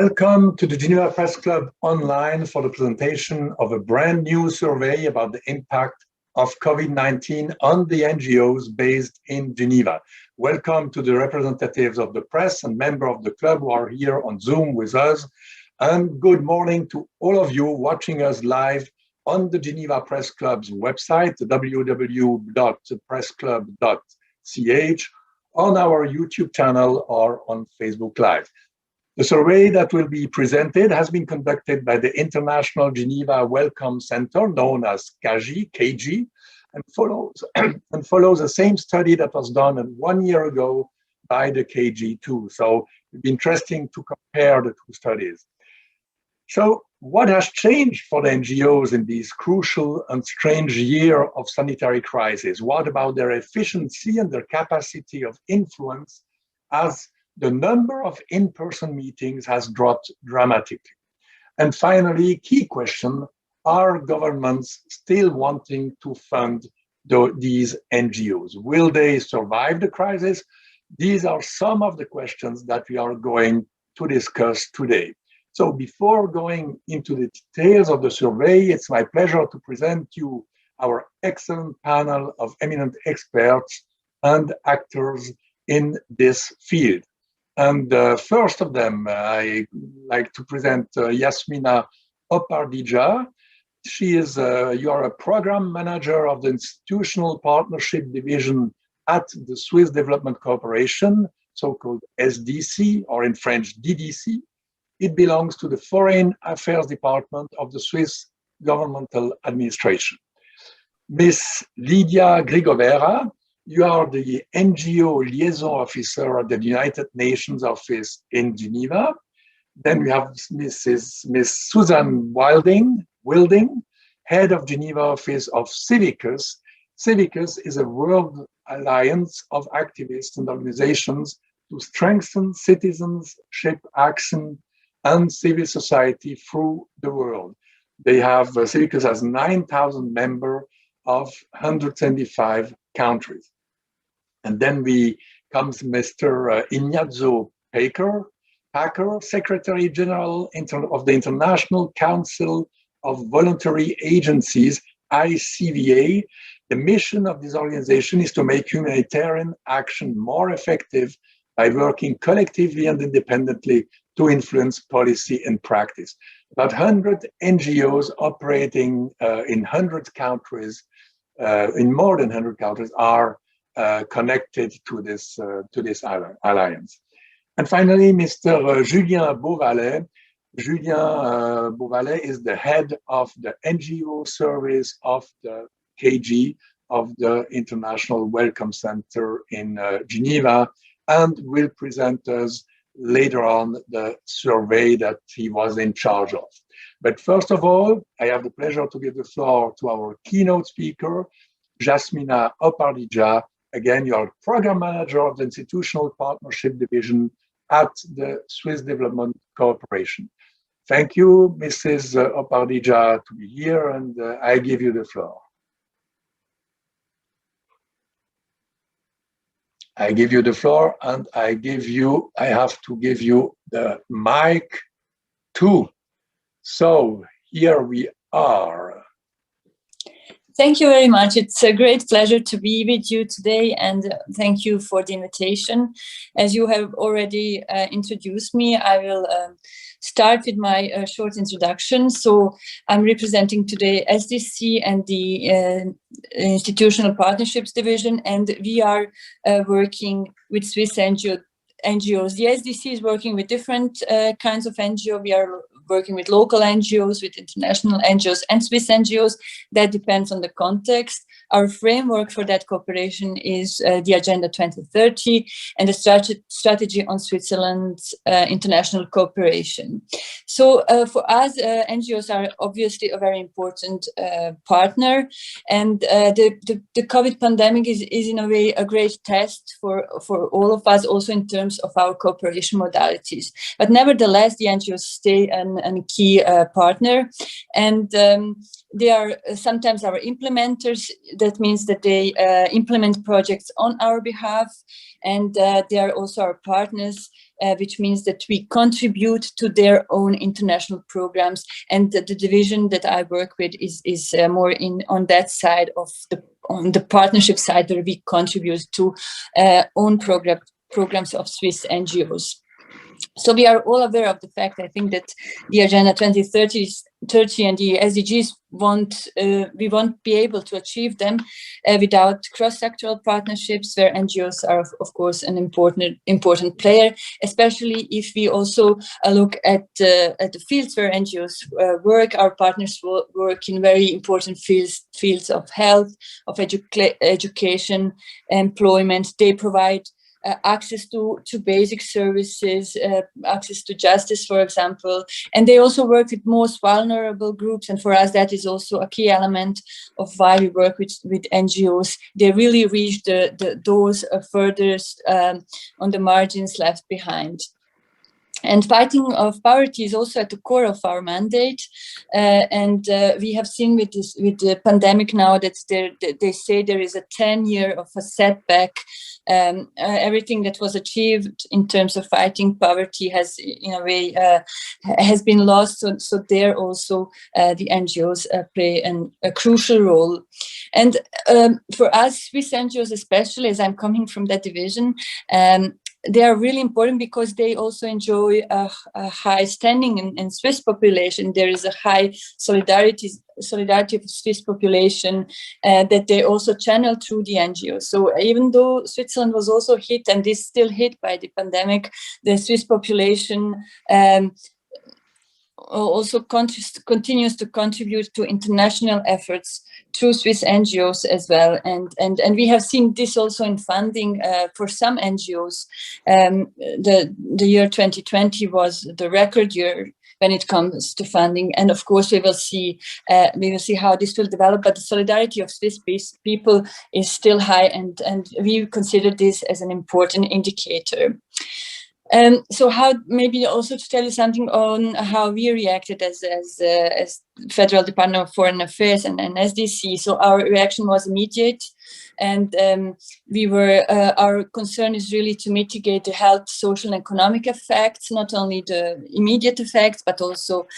Welcome to the Geneva Press Club online for the presentation of a brand new survey about the impact of COVID-19 on the NGOs based in Geneva. Welcome to the representatives of the press and members of the club who are here on Zoom with us. And good morning to all of you watching us live on the Geneva Press Club's website, www.pressclub.ch, on our YouTube channel or on Facebook Live. The survey that will be presented has been conducted by the International Geneva Welcome Center, known as KG, and follows the same study that was done 1 year ago by the KG too. So it'll be interesting to compare the two studies. So what has changed for the NGOs in this crucial and strange year of sanitary crisis? What about their efficiency and their capacity of influence as the number of in-person meetings has dropped dramatically? And finally, key question, are governments still wanting to fund these NGOs? Will they survive the crisis? These are some of the questions that we are going to discuss today. So before going into the details of the survey, it's my pleasure to present you our excellent panel of eminent experts and actors in this field. And first of them, I like to present Yasmina Opardija. She is, you are a program manager of the Institutional Partnership Division at the Swiss Development Corporation, so-called SDC, or in French, DDC. It belongs to the Foreign Affairs Department of the Swiss Governmental Administration. Ms. Lydia Grigovera, you are the NGO Liaison Officer at the United Nations Office in Geneva. Then we have Ms. Susan Wilding, Head of Geneva Office of Civicus. Civicus is a world alliance of activists and organizations to strengthen citizenship action and civil society through the world. They have, Civicus has 9,000 members of 175 countries. And then comes Mr. Ignazio Packer, Secretary General of the International Council of Voluntary Agencies, ICVA. The mission of this organization is to make humanitarian action more effective by working collectively and independently to influence policy and practice. About 100 NGOs operating in 100 countries, in more than 100 countries, are connected to this alliance. And finally, Mr. Julien Beauvalet. Julien Beauvalet is the head of the NGO service of the KG, of the International Welcome Center in Geneva, and will present us later on the survey that he was in charge of. But first of all, I have the pleasure to give the floor to our keynote speaker, Yasmina Opardija. Again, you are Program Manager of the Institutional Partnership Division at the Swiss Development Corporation. Thank you, Mrs. Opardija, to be here, and I give you the floor. I give you the floor, and I have to give you the mic too. So here we are. Thank you very much. It's a great pleasure to be with you today, and thank you for the invitation. As you have already introduced me, I will start with my short introduction. So I'm representing today SDC and the Institutional Partnerships Division, and we are working with Swiss NGOs. The SDC is working with different kinds of NGO. We are working with local NGOs, with international NGOs and Swiss NGOs. That depends on the context. Our framework for that cooperation is the Agenda 2030 and the strategy on Switzerland's international cooperation. So for us, NGOs are obviously a very important partner, and the COVID pandemic is in a way a great test for all of us, also in terms of our cooperation modalities. But nevertheless, the NGOs stay a key partner, and they are sometimes our implementers. that means that they implement projects on our behalf, and they are also our partners, which means that we contribute to their own international programs. And the division that I work with is more on that side of on the partnership side, where we contribute to own programs of Swiss NGOs. So we are all aware of the fact, I think, that the Agenda 2030 and the SDGs we won't be able to achieve them without cross-sectoral partnerships, where NGOs are, of course, an important player, especially if we also look at the fields where NGOs work. Our partners work in very important fields of health, of education, employment. They provide access to basic services, access to justice, for example. And they also work with most vulnerable groups. And for us, that is also a key element of why we work with NGOs. They really reach those furthest on the margins left behind. And fighting of poverty is also at the core of our mandate. And we have seen with the pandemic now that they say there is a 10-year of a setback. Everything that was achieved in terms of fighting poverty has, in a way, has been lost. So there also the NGOs play a crucial role. And for us, Swiss NGOs especially, as I'm coming from that division, they are really important because they also enjoy a high standing in Swiss population. There is a high solidarity of Swiss population that they also channel through the NGOs. So even though Switzerland was also hit and is still hit by the pandemic, the Swiss population also continues to contribute to international efforts through Swiss NGOs as well. And we have seen this also in funding for some NGOs. The year 2020 was the record year when it comes to funding. And of course, we will see how this will develop. But the solidarity of Swiss people is still high, and we consider this as an important indicator. So how, maybe also to tell you something on how we reacted as Federal Department of Foreign Affairs and SDC. So our reaction was immediate, and our concern is really to mitigate the health, social and economic effects, not only the immediate effects, but also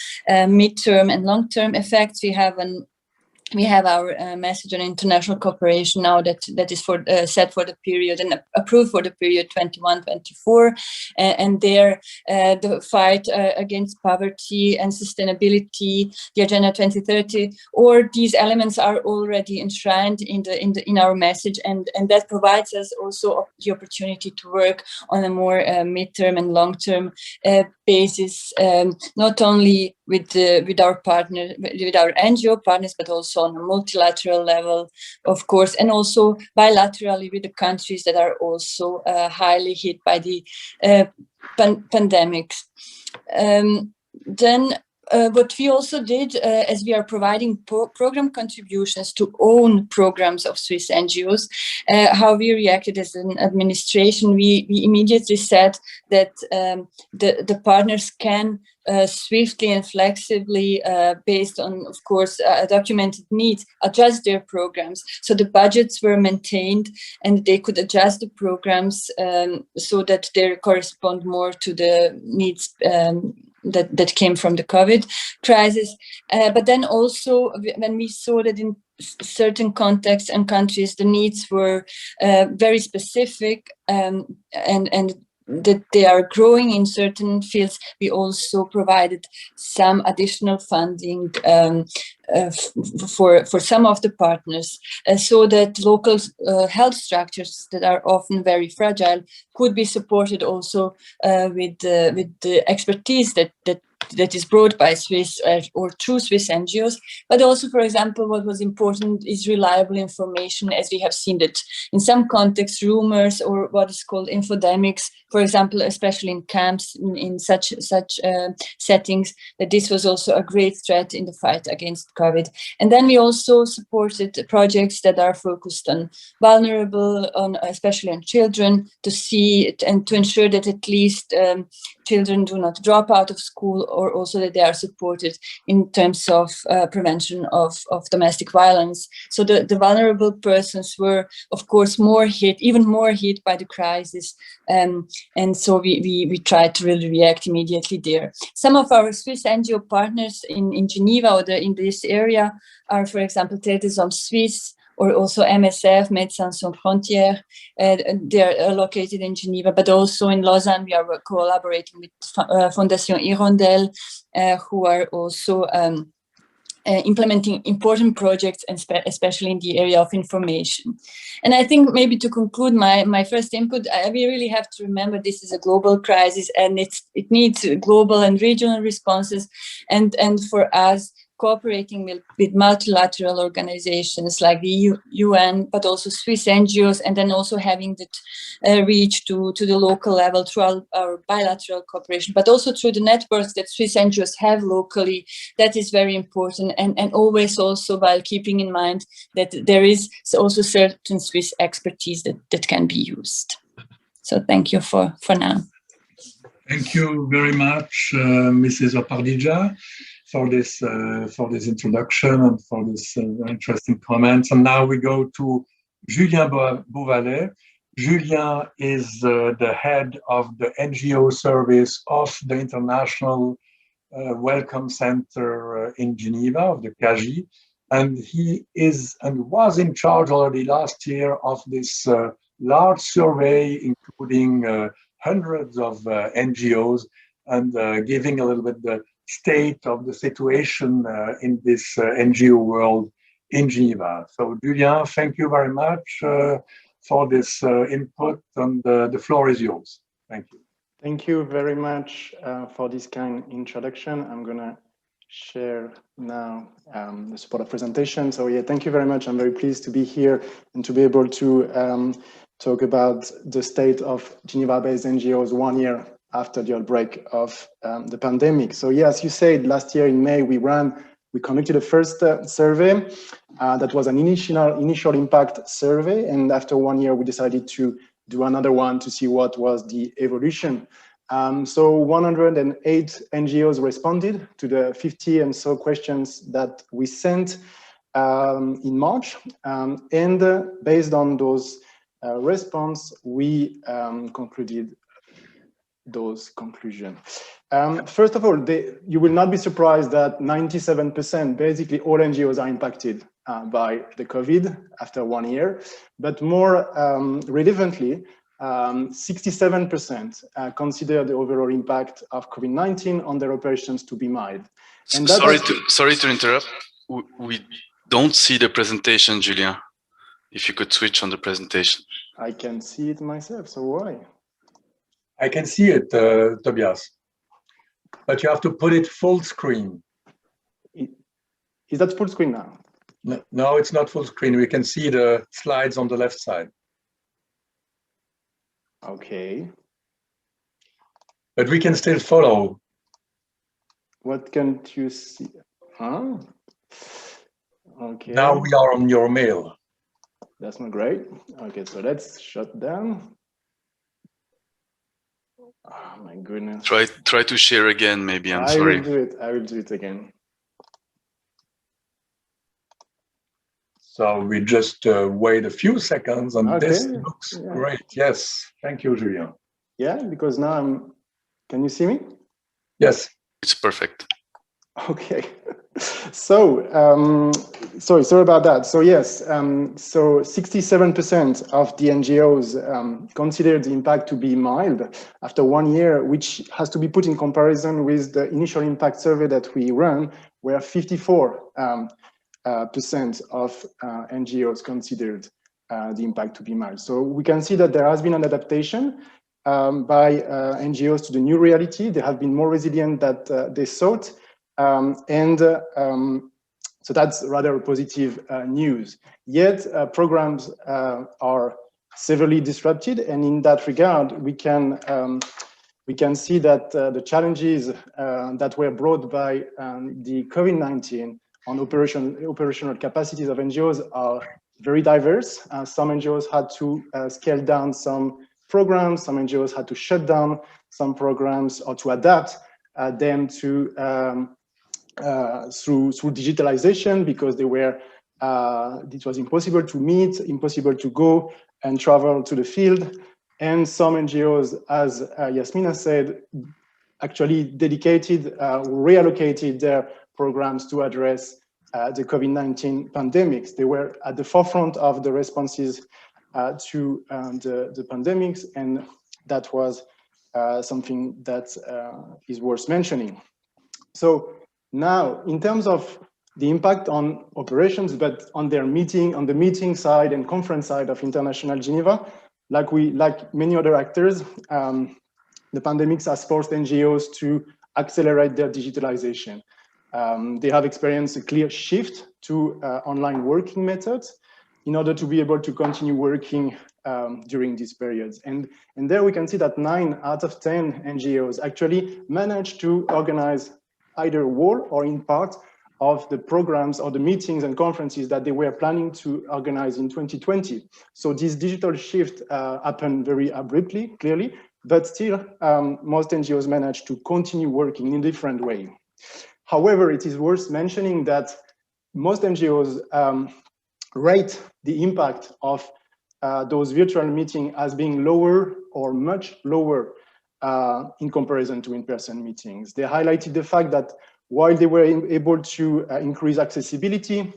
mid-term and long-term effects. We have our message on international cooperation now that is set for the period and approved for the period 21-24, and there the fight against poverty and sustainability, the Agenda 2030, or these elements are already enshrined in our message, and that provides us also the opportunity to work on a more midterm and long-term basis, not only with our NGO partners, but also on a multilateral level, of course, and also bilaterally with the countries that are also highly hit by the pandemics. Then what we also did, as we are providing program contributions to own programs of Swiss NGOs, how we reacted as an administration, we immediately said that the partners can swiftly and flexibly, based on, of course, documented needs, adjust their programs. So the budgets were maintained, and they could adjust the programs so that they correspond more to the needs that came from the COVID crisis. But then also, when we saw that in certain contexts and countries, the needs were very specific and that they are growing in certain fields, we also provided some additional funding for some of the partners, so that local health structures that are often very fragile could be supported also with the expertise that is brought by Swiss or through Swiss NGOs. But also, for example, what was important is reliable information, as we have seen that in some contexts, rumors or what is called infodemics, for example, especially in camps, in such settings, that this was also a great threat in the fight against COVID. And then we also supported projects that are focused on vulnerable, especially on children, to see it and to ensure that at least children do not drop out of school, or also that they are supported in terms of prevention of domestic violence. So the vulnerable persons were, of course, even more hit by the crisis. And so we tried to really react immediately there. Some of our Swiss NGO partners in Geneva or in this area are, for example, Terre des Hommes Suisse, or also MSF, Médecins Sans Frontières. They are located in Geneva, but also in Lausanne, we are collaborating with Fondation Hirondelle, who are also implementing important projects, and especially in the area of information. And I think maybe to conclude my first input, we really have to remember this is a global crisis, and it needs global and regional responses. And for us, cooperating with multilateral organizations like the UN, but also Swiss NGOs, and then also having that reach to the local level through our bilateral cooperation, but also through the networks that Swiss NGOs have locally. That is very important, and always also while keeping in mind that there is also certain Swiss expertise that can be used. So thank you for now. Thank you very much, Mrs. Opardija, for this introduction and for this very interesting comments. And now we go to Julien Beauvalet. Julien is the head of the NGO service of the International Welcome Center in Geneva, of the CAGI. And he is and was in charge already last year of this large survey, including hundreds of NGOs, and giving a little bit the state of the situation in this NGO world in Geneva. So Julien, thank you very much for this input, and the floor is yours. Thank you. Thank you very much for this kind introduction. I'm gonna share now the supported presentation. So yeah, thank you very much. I'm very pleased to be here and to be able to talk about the state of Geneva-based NGOs 1 year after the outbreak of the pandemic. So yeah, as you said, last year in May, we conducted a first survey that was an initial impact survey. And after 1 year, we decided to do another one to see what was the evolution. So 108 NGOs responded to the 50 and so questions that we sent in March. And based on those response, we concluded those conclusions. First of all, you will not be surprised that 97%, basically all NGOs are impacted by the COVID after 1 year, but more relevantly, 67% consider the overall impact of COVID-19 on their operations to be mild. And sorry to interrupt. We don't see the presentation, Julien. If you could switch on the presentation. I can see it myself, so why? I can see it, Tobias, but you have to put it full screen. Is that full screen now? No, it's not full screen. We can see the slides on the left side. Okay. But we can still follow. What can't you see? Huh? Okay. Now we are on your mail. That's not great. Okay, so let's shut down. Oh my goodness. Try to share again, maybe. I'm sorry. I will do it again. So we just wait a few seconds, and okay. This looks great. Yes, thank you, Julien. Yeah, because now can you see me? Yes. It's perfect. Okay. So, sorry about that. So yes, so 67% of the NGOs considered the impact to be mild after 1 year, which has to be put in comparison with the initial impact survey that we ran, where 54% of NGOs considered the impact to be mild. So we can see that there has been an adaptation by NGOs to the new reality. They have been more resilient than they thought. So that's rather positive news. Yet programs are severely disrupted, and in that regard, we can see that the challenges that were brought by the COVID-19 on operational capacities of NGOs are very diverse. Some NGOs had to scale down some programs. Some NGOs had to shut down some programs or to adapt them to through digitalization, because they were it was impossible to meet, impossible to go and travel to the field. And some NGOs, as Yasmina said, actually dedicated, reallocated their programs to address the COVID-19 pandemics. They were at the forefront of the responses to the pandemics, and that was something that is worth mentioning. So now, in terms of the impact on operations, but on their meeting, on the meeting side and conference side of International Geneva, like many other actors, the pandemics has forced NGOs to accelerate their digitalization. They have experienced a clear shift to online working methods in order to be able to continue working during these periods. And there we can see that 9 out of 10 NGOs actually managed to organize either whole or in part of the programs or the meetings and conferences that they were planning to organize in 2020. So this digital shift happened very abruptly, clearly, but still most NGOs managed to continue working in a different way. However, it is worth mentioning that most NGOs rate the impact of those virtual meetings as being lower or much lower in comparison to in-person meetings. They highlighted the fact that while they were able to increase accessibility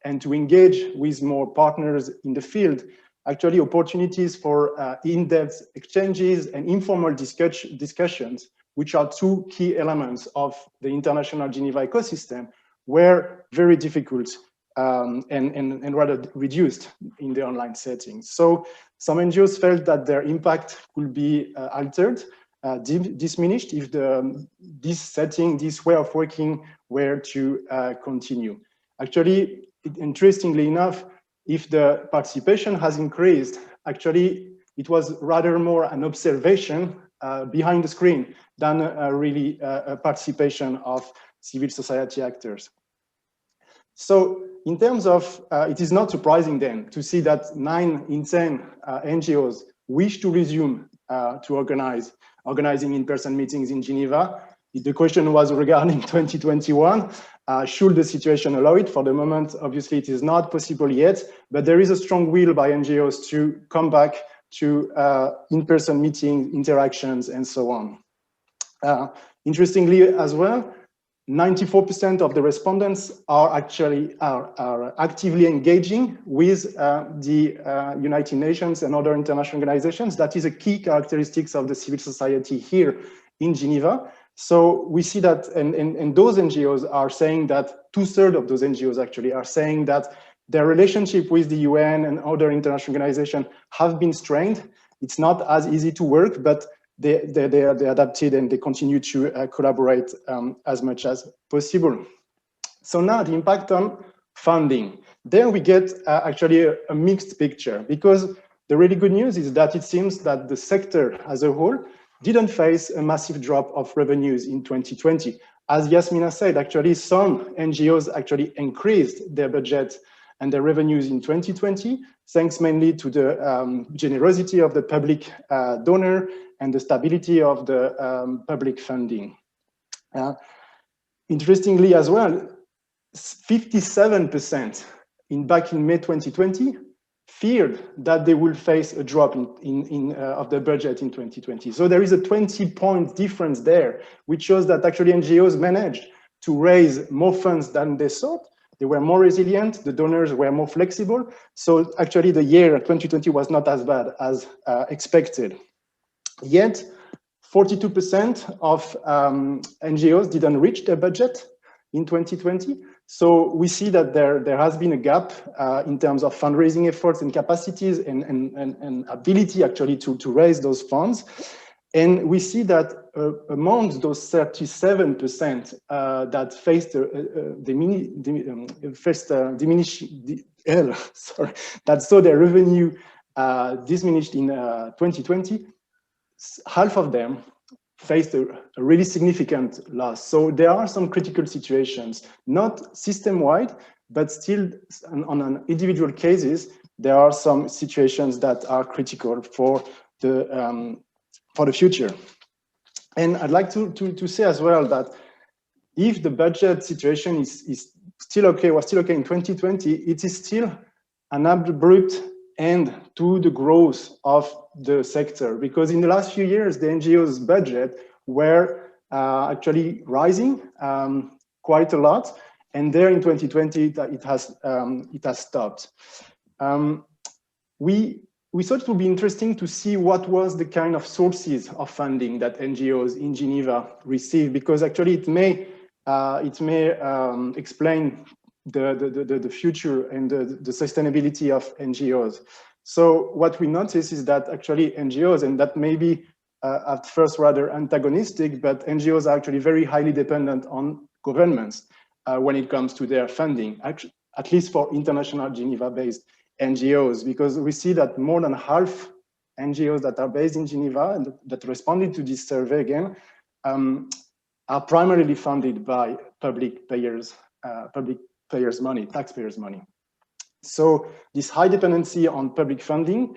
and to engage with more partners in the field, actually opportunities for in-depth exchanges and informal discussions, which are 2 key elements of the International Geneva ecosystem, were very difficult and rather reduced in the online settings. So some NGOs felt that their impact could be altered, diminished if this setting, this way of working were to continue. Actually, interestingly enough, if the participation has increased, actually it was rather more an observation behind the screen than really a participation of civil society actors. So in terms of, it is not surprising then to see that 9 in 10 NGOs wish to resume to organizing in-person meetings in Geneva. The question was regarding 2021. Should the situation allow it? For the moment, obviously it is not possible yet, but there is a strong will by NGOs to come back to in-person meetings, interactions, and so on. Interestingly as well, 94% of the respondents are actively engaging with the United Nations and other international organizations. That is a key characteristic of the civil society here in Geneva. So we see that, and those NGOs are saying that 2/3 of those NGOs actually are saying that their relationship with the UN and other international organizations have been strained. It's not as easy to work, but they adapted and they continue to collaborate as much as possible. So now the impact on funding. There we get actually a mixed picture, because the really good news is that it seems that the sector as a whole didn't face a massive drop of revenues in 2020. As Yasmina said, actually some NGOs actually increased their budget and their revenues in 2020, thanks mainly to the generosity of the public donor and the stability of the public funding. Interestingly as well, 57% back in May 2020 feared that they will face a drop of the budget in 2020. So there is a 20-point difference there, which shows that actually NGOs managed to raise more funds than they thought. They were more resilient, the donors were more flexible. So actually the year 2020 was not as bad as expected. Yet 42% of NGOs didn't reach their budget in 2020. So we see that there has been a gap in terms of fundraising efforts and capacities and ability actually to raise those funds. And we see that among those 37% that faced that saw their revenue diminished in 2020, half of them faced a really significant loss. So there are some critical situations, not system-wide, but still on an individual cases, there are some situations that are critical for the future. And I'd like to say as well that if the budget situation is still okay, was still okay in 2020, it is still an abrupt end to the growth of the sector, because in the last few years, the NGOs' budget were actually rising quite a lot, and there in 2020 it has stopped. We thought it would be interesting to see what was the kind of sources of funding that NGOs in Geneva receive, because actually it may explain the future and the sustainability of NGOs. So what we notice is that actually NGOs, and that may be at first rather antagonistic, but NGOs are actually very highly dependent on governments when it comes to their funding, actually, at least for international Geneva-based NGOs, because we see that more than half NGOs that are based in Geneva and that responded to this survey again are primarily funded by public payers' money, taxpayers' money. So this high dependency on public funding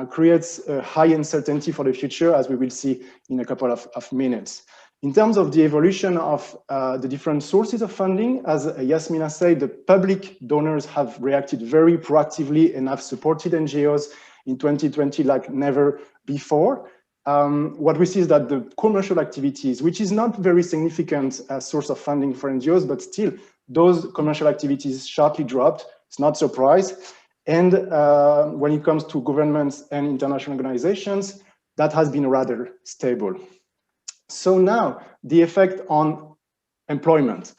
creates a high uncertainty for the future, as we will see in a couple of minutes. In terms of the evolution of the different sources of funding, as Yasmina said, the public donors have reacted very proactively and have supported NGOs in 2020 like never before. What we see is that the commercial activities, which is not very significant source of funding for NGOs, but still those commercial activities sharply dropped. It's not a surprise. And when it comes to governments and international organizations, that has been rather stable. So now the effect on employment.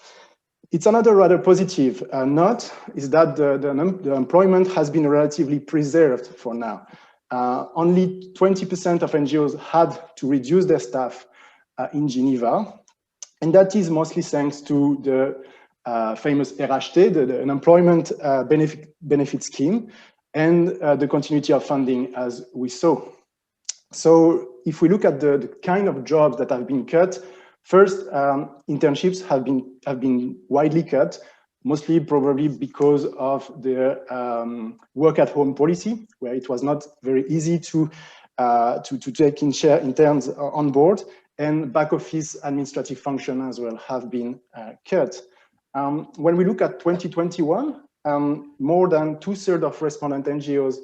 It's another rather positive note is that the employment has been relatively preserved for now. Only 20% of NGOs had to reduce their staff in Geneva. And that is mostly thanks to the famous RHT, the Unemployment Benefit Scheme, and the continuity of funding as we saw. So if we look at the kind of jobs that have been cut, first, internships have been widely cut, mostly probably because of the work-at-home policy, where it was not very easy to take interns on board, and back-office administrative function as well have been cut. When we look at 2021, more than 2/3 of respondent NGOs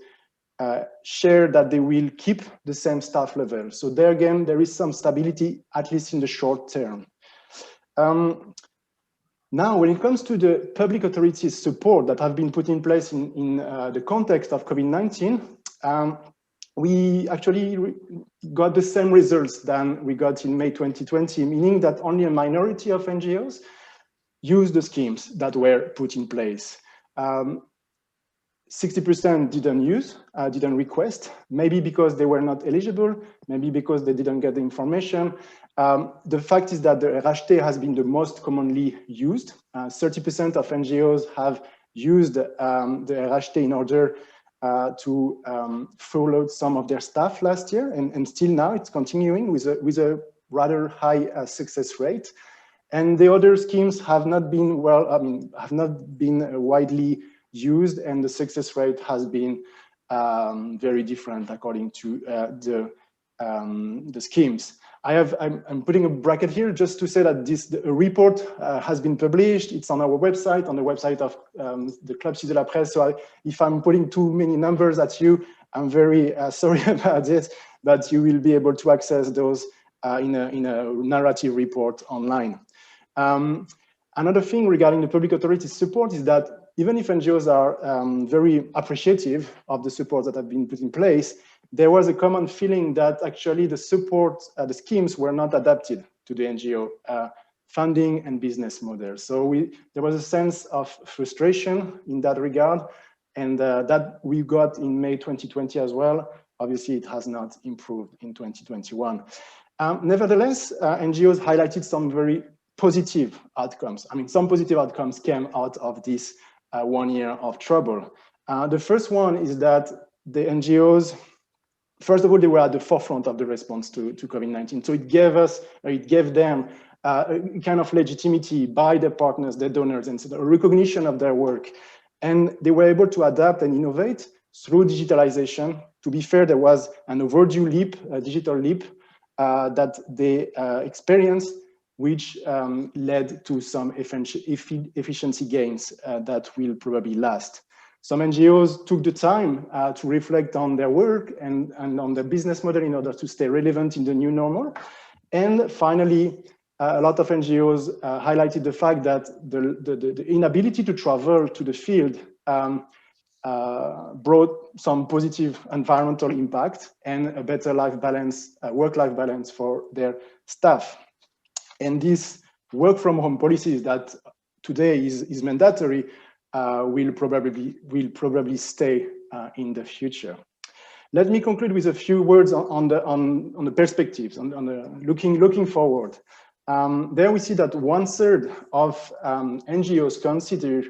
share that they will keep the same staff level. So there again, there is some stability, at least in the short term. Now, when it comes to the public authorities' support that have been put in place in the context of COVID-19, we actually got the same results than we got in May 2020, meaning that only a minority of NGOs used the schemes that were put in place. 60% didn't request, maybe because they were not eligible, maybe because they didn't get the information. The fact is that the RHT has been the most commonly used. 30% of NGOs have used the RHT in order to furlough some of their staff last year, and still now it's continuing with a rather high success rate. And the other schemes have not been widely used, and the success rate has been very different according to the schemes. I'm putting a bracket here just to say that the report has been published. It's on our website, on the website of the Club Suisse de la Presse. So if I'm putting too many numbers at you, I'm very sorry about this, but you will be able to access those in a narrative report online. Another thing regarding the public authorities' support is that even if NGOs are very appreciative of the support that have been put in place, there was a common feeling that actually the support, the schemes were not adapted to the NGO funding and business model. So there was a sense of frustration in that regard, and that we got in May 2020 as well. Obviously, it has not improved in 2021. Nevertheless, NGOs highlighted some very positive outcomes. I mean, some positive outcomes came out of this 1 year of trouble. The first one is that the NGOs, first of all, they were at the forefront of the response to COVID-19. So it gave them a kind of legitimacy by their partners, their donors, and so a recognition of their work. And they were able to adapt and innovate through digitalization To be fair, there was an overdue leap, a digital leap that they experienced, which led to some efficiency gains that will probably last. Some NGOs took the time to reflect on their work and on their business model in order to stay relevant in the new normal. And finally, a lot of NGOs highlighted the fact that the inability to travel to the field brought some positive environmental impact and a better life balance, work-life balance for their staff. And this work from home policies that today is mandatory will probably stay in the future. Let me conclude with a few words on the perspectives, on the looking forward. There we see that 1/3 of NGOs consider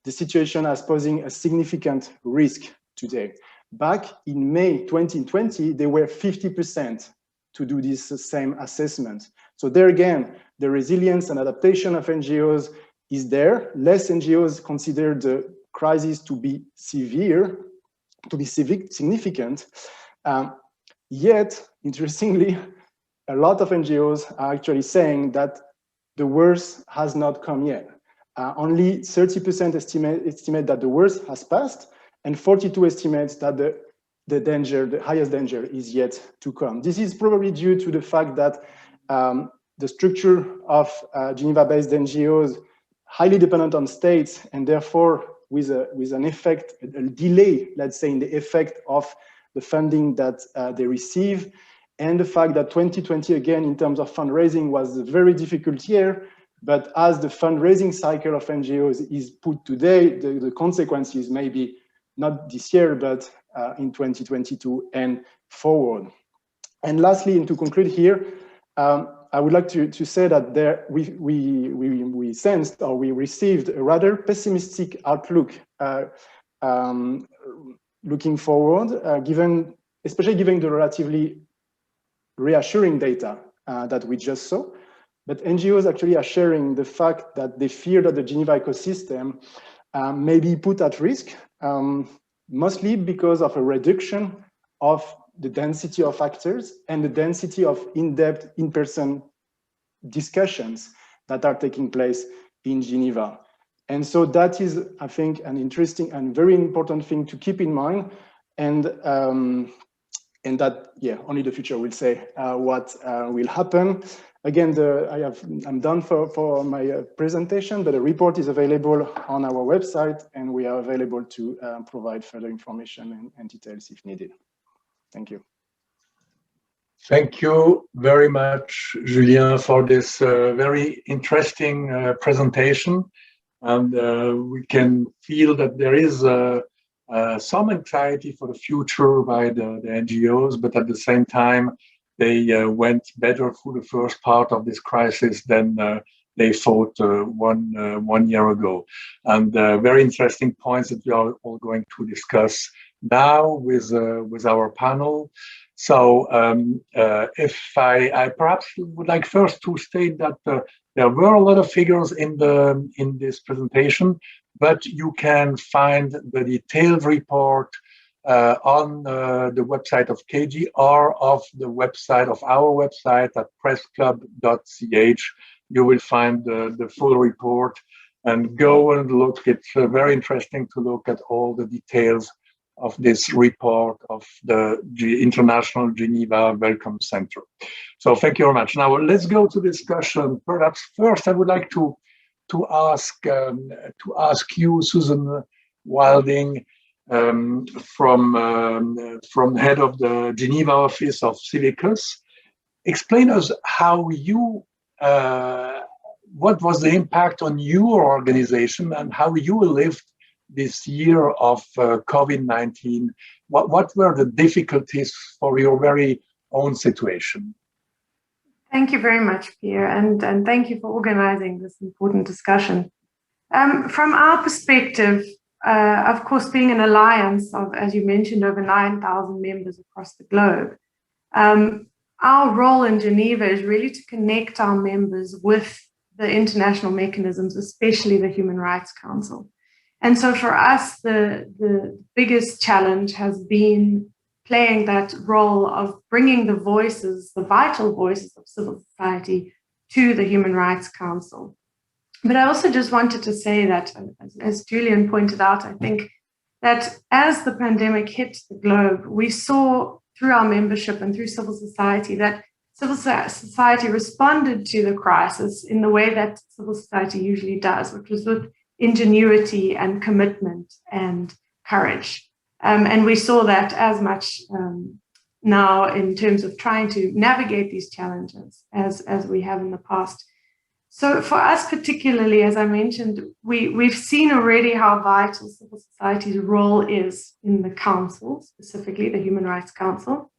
the situation as posing a significant risk today. Back in May 2020, they were 50% to do this same assessment. So there again, the resilience and adaptation of NGOs is there. Less NGOs consider the crisis to be severe, to be significant. Yet, interestingly, a lot of NGOs are actually saying that the worst has not come yet. Only 30% estimate that the worst has passed, and 42 estimates that the highest danger is yet to come. This is probably due to the fact that the structure of Geneva-based NGOs highly dependent on states, and therefore with an effect, a delay, let's say, in the effect of the funding that they receive, and the fact that 2020, again, in terms of fundraising, was a very difficult year. But as the fundraising cycle of NGOs is put today, the consequences may be not this year, but in 2022 and forward. And lastly, and to conclude here, I would like to say that we sensed, or we received, a rather pessimistic outlook looking forward, especially given the relatively reassuring data that we just saw. But NGOs actually are sharing the fact that they fear that the Geneva ecosystem may be put at risk, mostly because of a reduction of the density of actors and the density of in-depth, in-person discussions that are taking place in Geneva. And so that is, I think, an interesting and very important thing to keep in mind. And that, yeah, only the future will say what will happen. Again, I'm done for my presentation, but the report is available on our website, and we are available to provide further information and details if needed. Thank you. Thank you very much, Julien, for this very interesting presentation. And we can feel that there is some anxiety for the future by the NGOs, but at the same time, they went better through the first part of this crisis than they thought one year ago. And very interesting points that we are all going to discuss now with our panel. So if I perhaps would like first to state that there were a lot of figures in this presentation, but you can find the detailed report on the website of KG or of the website of our website at presseclub.ch. You will find the full report and go and look. It's very interesting to look at all the details of this report of the International Geneva Welcome Center. So thank you very much. Now let's go to discussion. Perhaps first I would like to ask you, Susan Wilding, from head of the Geneva office of Civicus, explain us how you what was the impact on your organization and how you lived this year of COVID-19? What were the difficulties for your very own situation? Thank you very much, Pierre, and thank you for organizing this important discussion. From our perspective, of course, being an alliance of, as you mentioned, over 9,000 members across the globe, our role in Geneva is really to connect our members with the international mechanisms, especially the Human Rights Council. And so for us, the biggest challenge has been playing that role of bringing the voices, the vital voices of civil society to the Human Rights Council. But I also just wanted to say that, as Julian pointed out, I think that as the pandemic hit the globe, we saw through our membership and through civil society that civil society responded to the crisis in the way that civil society usually does, which was with ingenuity and commitment and courage. And we saw that as much now in terms of trying to navigate these challenges as we have in the past. So for us particularly, as I mentioned, we've seen already how vital civil society's role is in the council, specifically the Human Rights Council,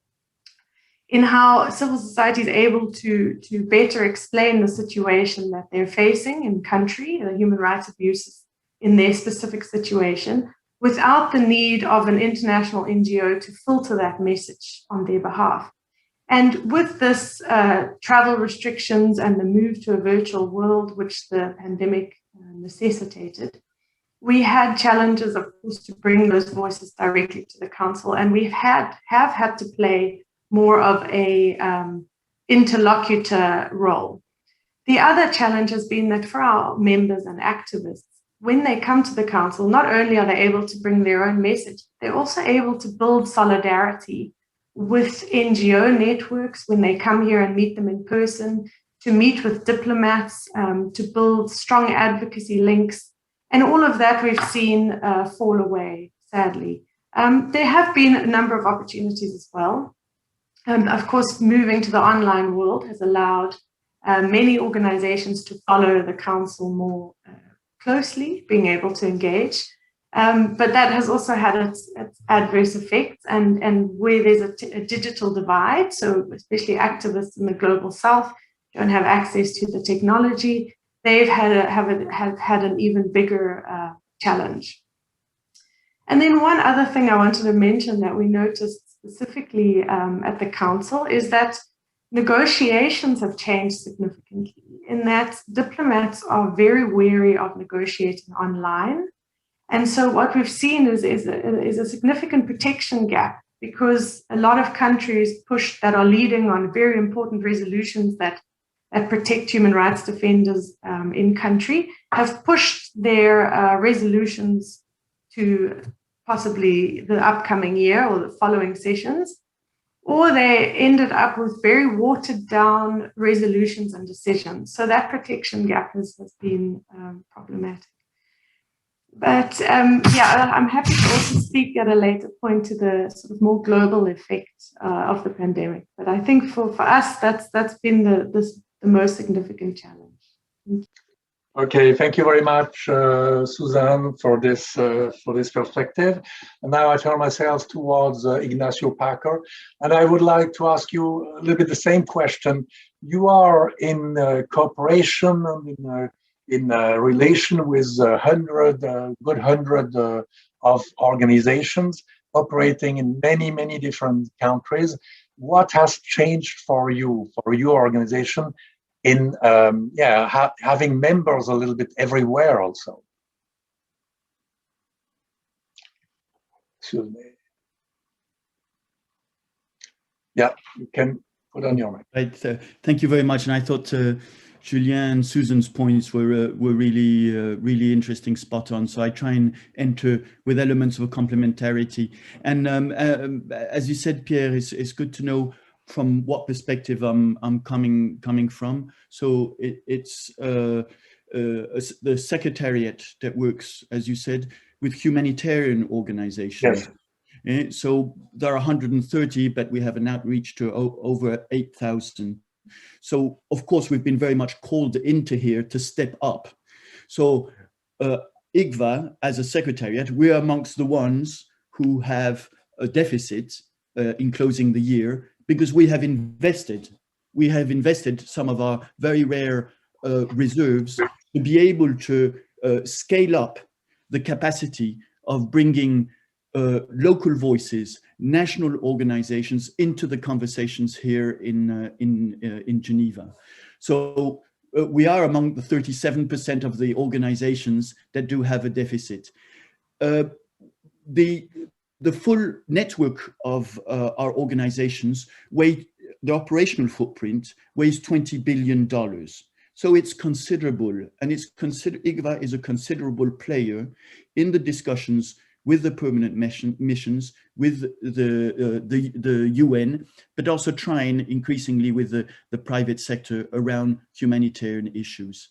in how civil society is able to better explain the situation that they're facing in country, the human rights abuses in their specific situation, without the need of an international NGO to filter that message on their behalf. And with this travel restrictions and the move to a virtual world, which the pandemic necessitated, we had challenges, of course, to bring those voices directly to the council. And we have had to play more of a interlocutor role. The other challenge has been that for our members and activists, when they come to the council, not only are they able to bring their own message, they're also able to build solidarity with NGO networks when they come here and meet them in person, to meet with diplomats, to build strong advocacy links. And all of that we've seen fall away, sadly. There have been a number of opportunities as well. Of course, moving to the online world has allowed many organizations to follow the council more closely, being able to engage. But that has also had its adverse effects, and where there's a digital divide, so especially activists in the global south don't have access to the technology, they've have had an even bigger challenge. And then one other thing I wanted to mention that we noticed specifically at the council is that negotiations have changed significantly, in that diplomats are very wary of negotiating online. And so what we've seen is a significant protection gap, because a lot of countries that are leading on very important resolutions that protect human rights defenders in country have pushed their resolutions to possibly the upcoming year or the following sessions, or they ended up with very watered down resolutions and decisions. So that protection gap has been problematic. But yeah, I'm happy to also speak at a later point to the sort of more global effects of the pandemic. But I think for us, that's been the most significant challenge. Thank you. Okay, thank you very much, Suzanne, for this perspective. And now I turn myself towards Ignacio Packer, and I would like to ask you a little bit the same question. You are in cooperation and in relation with good hundred of organizations operating in many different countries. What has changed for you, for your organization, in having members a little bit everywhere also? Excuse me. Yeah, you can put on your mic. Right. Thank you very much. And I thought Julien and Susan's points were really interesting, spot on. So I try and enter with elements of a complementarity. And as you said, Pierre, it's good to know from what perspective I'm coming from. So it's the secretariat that works, as you said, with humanitarian organizations. Yes. So there are 130, but we have an outreach to over 8,000. So of course we've been very much called into here to step up. So IGVA, as a secretariat, we're amongst the ones who have a deficit in closing the year, because we have invested some of our very rare reserves to be able to scale up the capacity of bringing local voices, national organizations into the conversations here in Geneva. So we are among the 37% of the organizations that do have a deficit. The the full network of our organizations the operational footprint weighs $20 billion. So it's considerable, and IGVA is a considerable player in the discussions with the permanent missions, with the UN, but also trying increasingly with the private sector around humanitarian issues.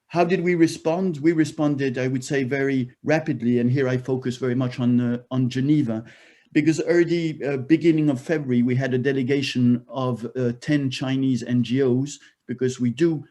How did we respond? We responded, I would say, very rapidly, and here I focus very much on Geneva, because early beginning of February, we had a delegation of 10 Chinese NGOs, because we do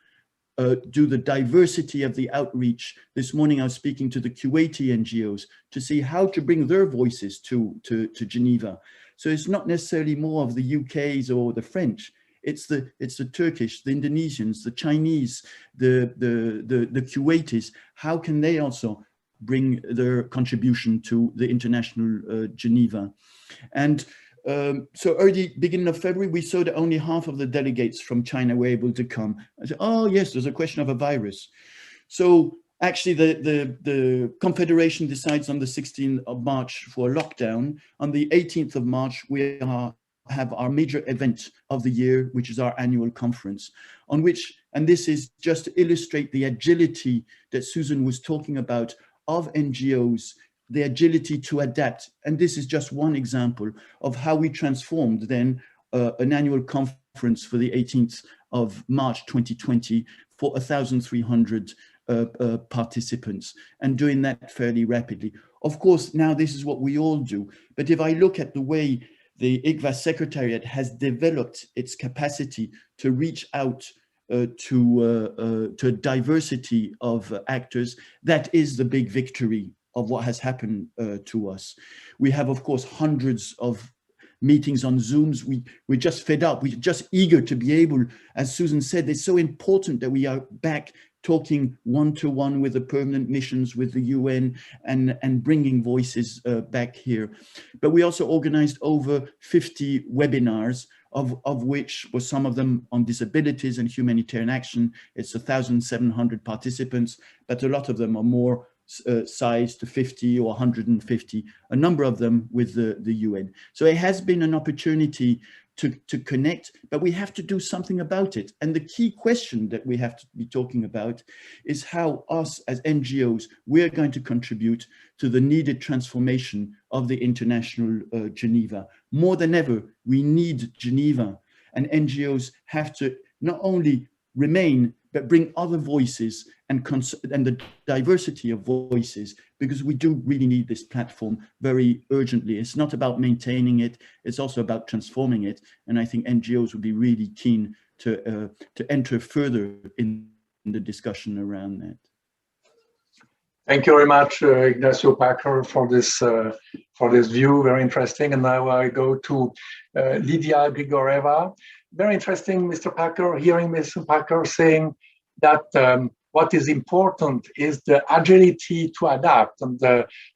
the diversity of the outreach. This morning I was speaking to the Kuwaiti NGOs to see how to bring their voices to Geneva. So it's not necessarily more of the UK's or the French. It's the Turkish, the Indonesians, the Chinese, the Kuwaitis. How can they also bring their contribution to the International Geneva? And so early beginning of February, we saw that only half of the delegates from China were able to come. I said, oh yes, there's a question of a virus. So actually the Confederation decides on the 16th of March for a lockdown. On the 18th of March, we have our major event of the year, which is our annual conference, on which, and this is just to illustrate the agility that Susan was talking about of NGOs, the agility to adapt. And this is just one example of how we transformed then an annual conference for the 18th of March 2020 for 1,300 participants, and doing that fairly rapidly. Of course, now this is what we all do. But if I look at the way the IGVA Secretariat has developed its capacity to reach out to a diversity of actors, that is the big victory of what has happened to us. We have, of course, hundreds of meetings on Zooms. We're just fed up. We're just eager to be able, as Susan said, it's so important that we are back talking one-to-one with the permanent missions, with the UN, and bringing voices back here. But we also organized over 50 webinars, of which were some of them on disabilities and humanitarian action. It's 1,700 participants, but a lot of them are more size to 50 or 150, a number of them with the UN. So it has been an opportunity to connect, but we have to do something about it. And the key question that we have to be talking about is how us as NGOs, we're going to contribute to the needed transformation of the International Geneva. More than ever, we need Geneva, and NGOs have to not only remain, but bring other voices and the diversity of voices, because we do really need this platform very urgently. It's not about maintaining it, it's also about transforming it. And I think NGOs would be really keen to enter further in the discussion around that. Thank you very much, Ignacio Packer, for this view, very interesting. And now I go to Lydia Grigoreva. Very interesting, Mr. Packer, hearing Mr. Packer saying that what is important is the agility to adapt. And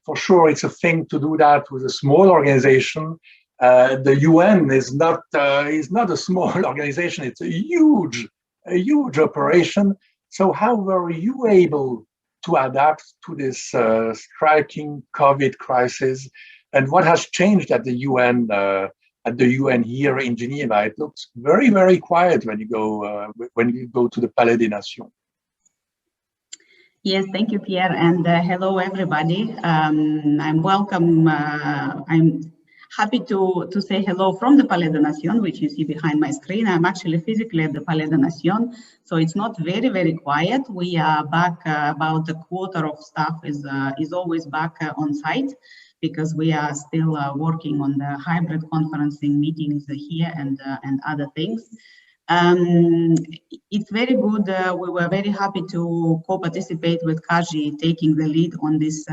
for sure, it's a thing to do that with a small organization. The UN is not a small organization, it's a huge operation. So how were you able to adapt to this striking COVID crisis? And what has changed at the UN here in Geneva? It looks very, very quiet when you go to the Palais des Nations. Yes, thank you, Pierre, and hello, everybody. I'm welcome. I'm happy to say hello from the Palais des Nations, which you see behind my screen. I'm actually physically at the Palais des Nations, so it's not very, very quiet. We are back. About a quarter of staff is always back on site, because we are still working on the hybrid conferencing meetings here and other things. It's very good. We were very happy to co-participate with Kaji taking the lead on this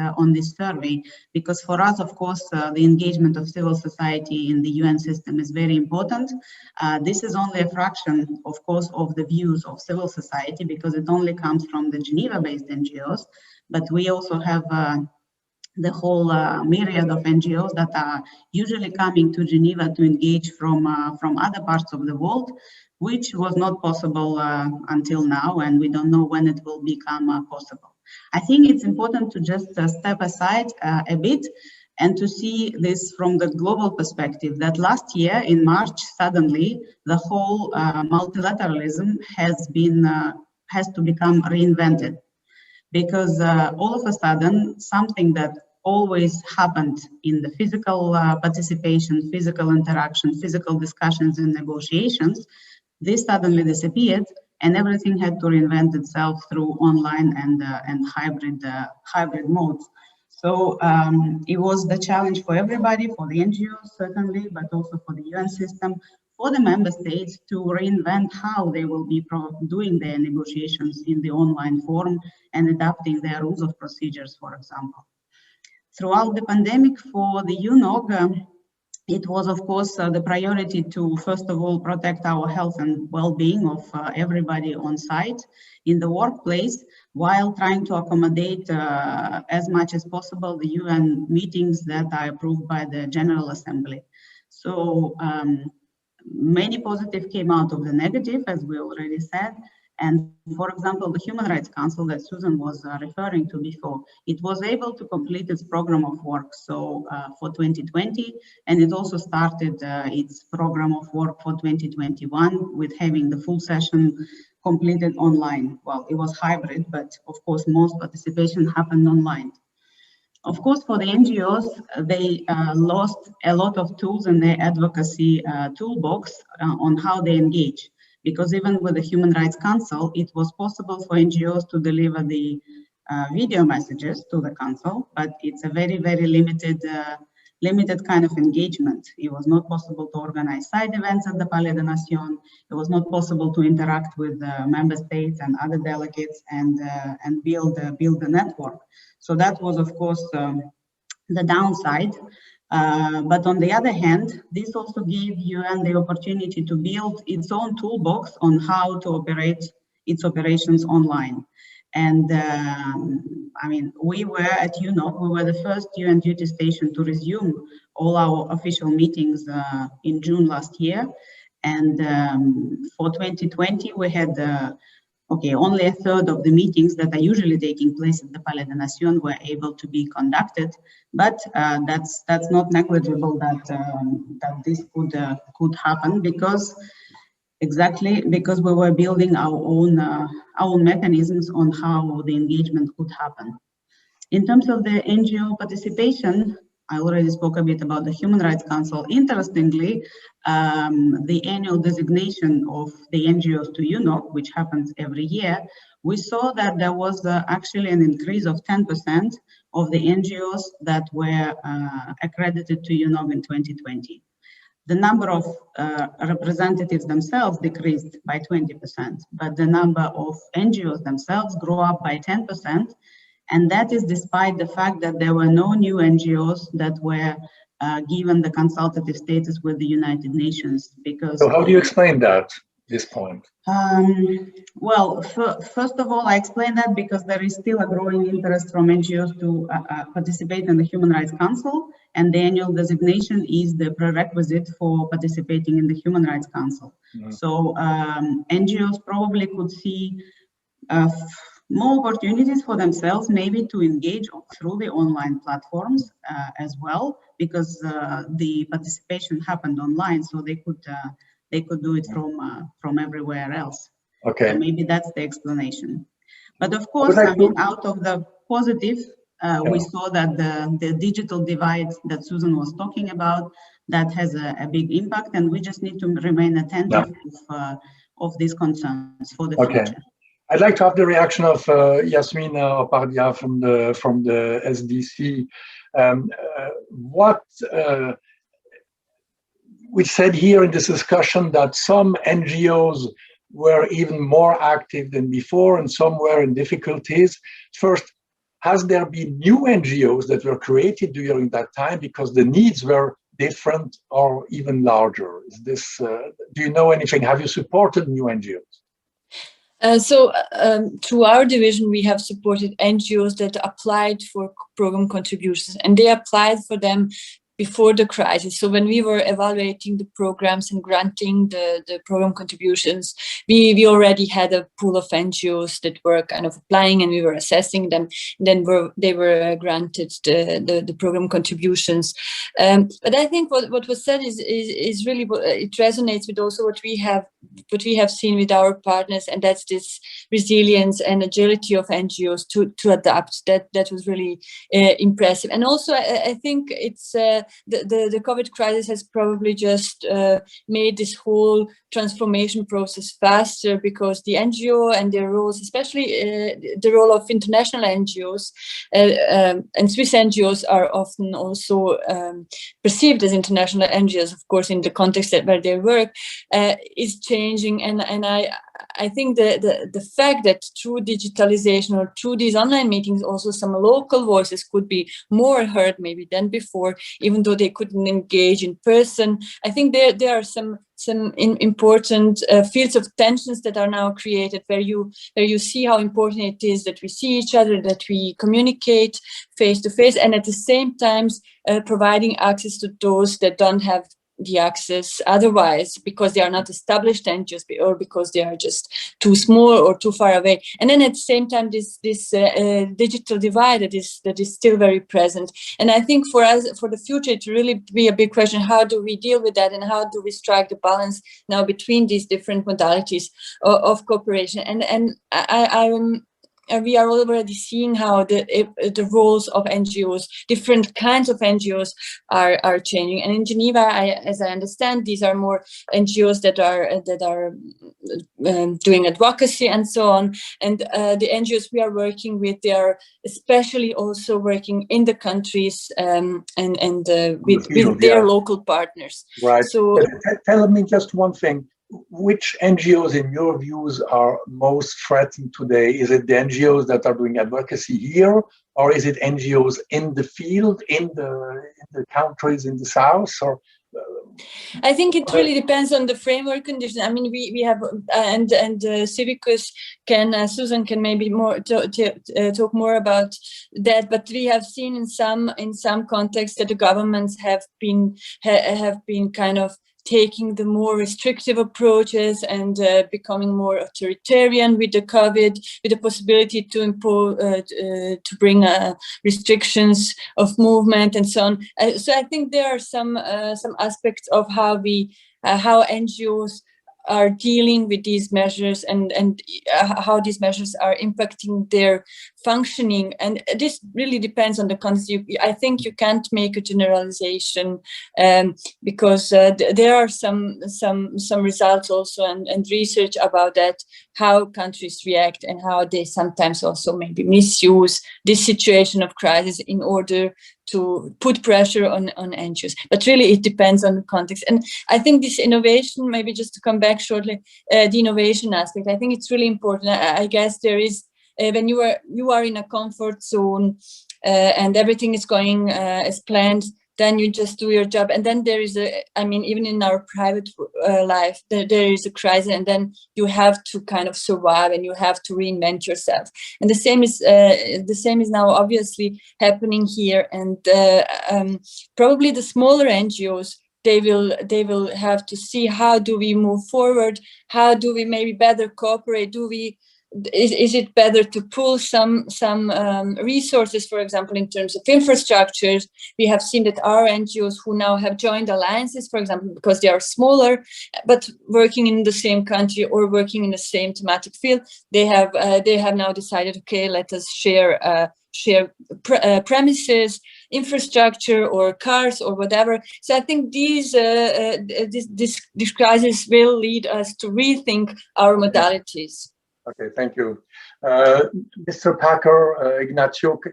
survey, because for us, of course, the engagement of civil society in the UN system is very important. This is only a fraction, of course, of the views of civil society, because it only comes from the Geneva-based NGOs, but we also have the whole myriad of NGOs that are usually coming to Geneva to engage from other parts of the world, which was not possible until now, and we don't know when it will become possible. I think it's important to just step aside a bit and to see this from the global perspective, that last year in March, suddenly the whole multilateralism has to become reinvented, because all of a sudden something that always happened in the physical participation, physical interaction, physical discussions and negotiations, this suddenly disappeared, and everything had to reinvent itself through online and hybrid modes. So it was the challenge for everybody, for the NGOs certainly, but also for the UN system, for the member states to reinvent how they will be doing their negotiations in the online form and adapting their rules of procedures, for example. Throughout the pandemic for the UNOG, it was, of course, the priority to, first of all, protect our health and well-being of everybody on site in the workplace, while trying to accommodate as much as possible the UN meetings that are approved by the General Assembly. So many positive came out of the negative, as we already said. And for example, the Human Rights Council that Susan was referring to before, it was able to complete its program of work for 2020, and it also started its program of work for 2021 with having the full session completed online. Well, it was hybrid, but of course most participation happened online. Of course, for the NGOs, they lost a lot of tools in their advocacy toolbox on how they engage. Because even with the Human Rights Council, it was possible for NGOs to deliver the video messages to the Council, but it's a very, very limited kind of engagement. It was not possible to organize side events at the Palais des Nations. It was not possible to interact with member states and other delegates and build the network. So that was, of course, the downside. But on the other hand, this also gave UN the opportunity to build its own toolbox on how to operate its operations online. And I mean, we were at UNOG, we were the first UN duty station to resume all our official meetings in June last year. And for 2020, we had only a third of the meetings that are usually taking place at the Palais des Nations were able to be conducted, but that's not negligible that this could happen, because we were building our own mechanisms on how the engagement could happen. In terms of the NGO participation, I already spoke a bit about the Human Rights Council. Interestingly, the annual designation of the NGOs to UNOG, which happens every year, we saw that there was actually an increase of 10% of the NGOs that were accredited to UNOG in 2020. The number of representatives themselves decreased by 20%, but the number of NGOs themselves grew up by 10%. And that is despite the fact that there were no new NGOs that were given the consultative status with the United Nations. Because so how do you explain that, this point? Well, first of all, I explain that because there is still a growing interest from NGOs to participate in the Human Rights Council, and the annual designation is the prerequisite for participating in the Human Rights Council. Mm-hmm. So NGOs probably could see more opportunities for themselves, maybe to engage through the online platforms as well, because the participation happened online, so they could do it from everywhere else. Okay, so maybe that's the explanation. But of course, I mean, out of the positive, we saw that the digital divide that Susan was talking about, that has a big impact, and we just need to remain attentive of these concerns for the future. I'd like to have the reaction of Yasmina Opardia from the SDC. We said here in this discussion that some NGOs were even more active than before, and some were in difficulties. First, has there been new NGOs that were created during that time because the needs were different or even larger? Is this? Do you know anything? Have you supported new NGOs? To our division, we have supported NGOs that applied for program contributions, and they applied for them before the crisis. So when we were evaluating the programs and granting the program contributions, we already had a pool of NGOs that were kind of applying, and we were assessing them. Then they were granted the program contributions. But I think what was said is really, it resonates with also what we have seen with our partners, and that's this resilience and agility of NGOs to adapt. That was really impressive. And also I think it's the COVID crisis has probably just made this whole transformation process faster, because the NGO and their roles, especially the role of international NGOs and Swiss NGOs, are often also perceived as international NGOs, of course, in the context where they work, is changing. And I think the fact that through digitalization or through these online meetings, also some local voices could be more heard maybe than before, even though they couldn't engage in person. I think there are some important fields of tensions that are now created, where you see how important it is that we see each other, that we communicate face to face, and at the same time providing access to those that don't have the access otherwise, because they are not established NGOs or because they are just too small or too far away. And then at the same time, this digital divide that is still very present. And I think for us, for the future, it really be a big question: how do we deal with that, and how do we strike the balance now between these different modalities of cooperation? And we are already seeing how the roles of NGOs, different kinds of NGOs, are changing. And in Geneva, as I understand, these are more NGOs that are doing advocacy and so on. And the NGOs we are working with, they are especially also working in the countries with their local partners. Right. So tell me just one thing. Which NGOs, in your views, are most threatened today? Is it the NGOs that are doing advocacy here, or is it NGOs in the field, in the countries in the south? Or I think it really depends on the framework condition. I mean, we have and Civicus Susan can maybe more talk more about that. But we have seen in some contexts that the governments have been kind of taking the more restrictive approaches and becoming more authoritarian with the COVID, with the possibility to impose, to bring restrictions of movement and so on. So I think there are some aspects of how NGOs are dealing with these measures and how these measures are impacting their functioning. And this really depends on the context. I think you can't make a generalization because there are some results also and research about that, how countries react and how they sometimes also maybe misuse this situation of crisis in order to put pressure on NGOs. But really it depends on the context. And I think this innovation, maybe just to come back shortly, the innovation aspect, I think it's really important. I guess there is, when you are in a comfort zone and everything is going as planned, then you just do your job. And then there is even in our private life, there is a crisis, and then you have to kind of survive and you have to reinvent yourself. And the same is now obviously happening here. And probably the smaller NGOs, they will have to see, how do we move forward? How do we maybe better cooperate? Is it better to pool some resources, for example, in terms of infrastructures? We have seen that our NGOs who now have joined alliances, for example, because they are smaller, but working in the same country or working in the same thematic field, they have now decided, okay, let us share premises, infrastructure, or cars, or whatever. So I think this crisis will lead us to rethink our modalities. Okay, thank you. Mr. Packer, Ignacio, could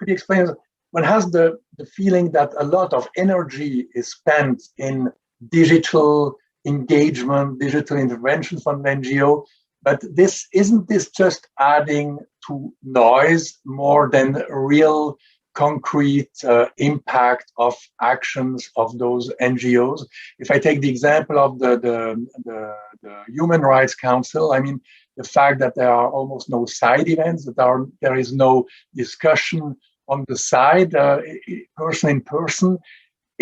you explain, one has the feeling that a lot of energy is spent in digital engagement, digital intervention from the NGO, but isn't this just adding to noise more than real concrete impact of actions of those NGOs? If I take the example of the Human Rights Council, I mean, the fact that there are almost no side events, that there is no discussion on the side, person in person,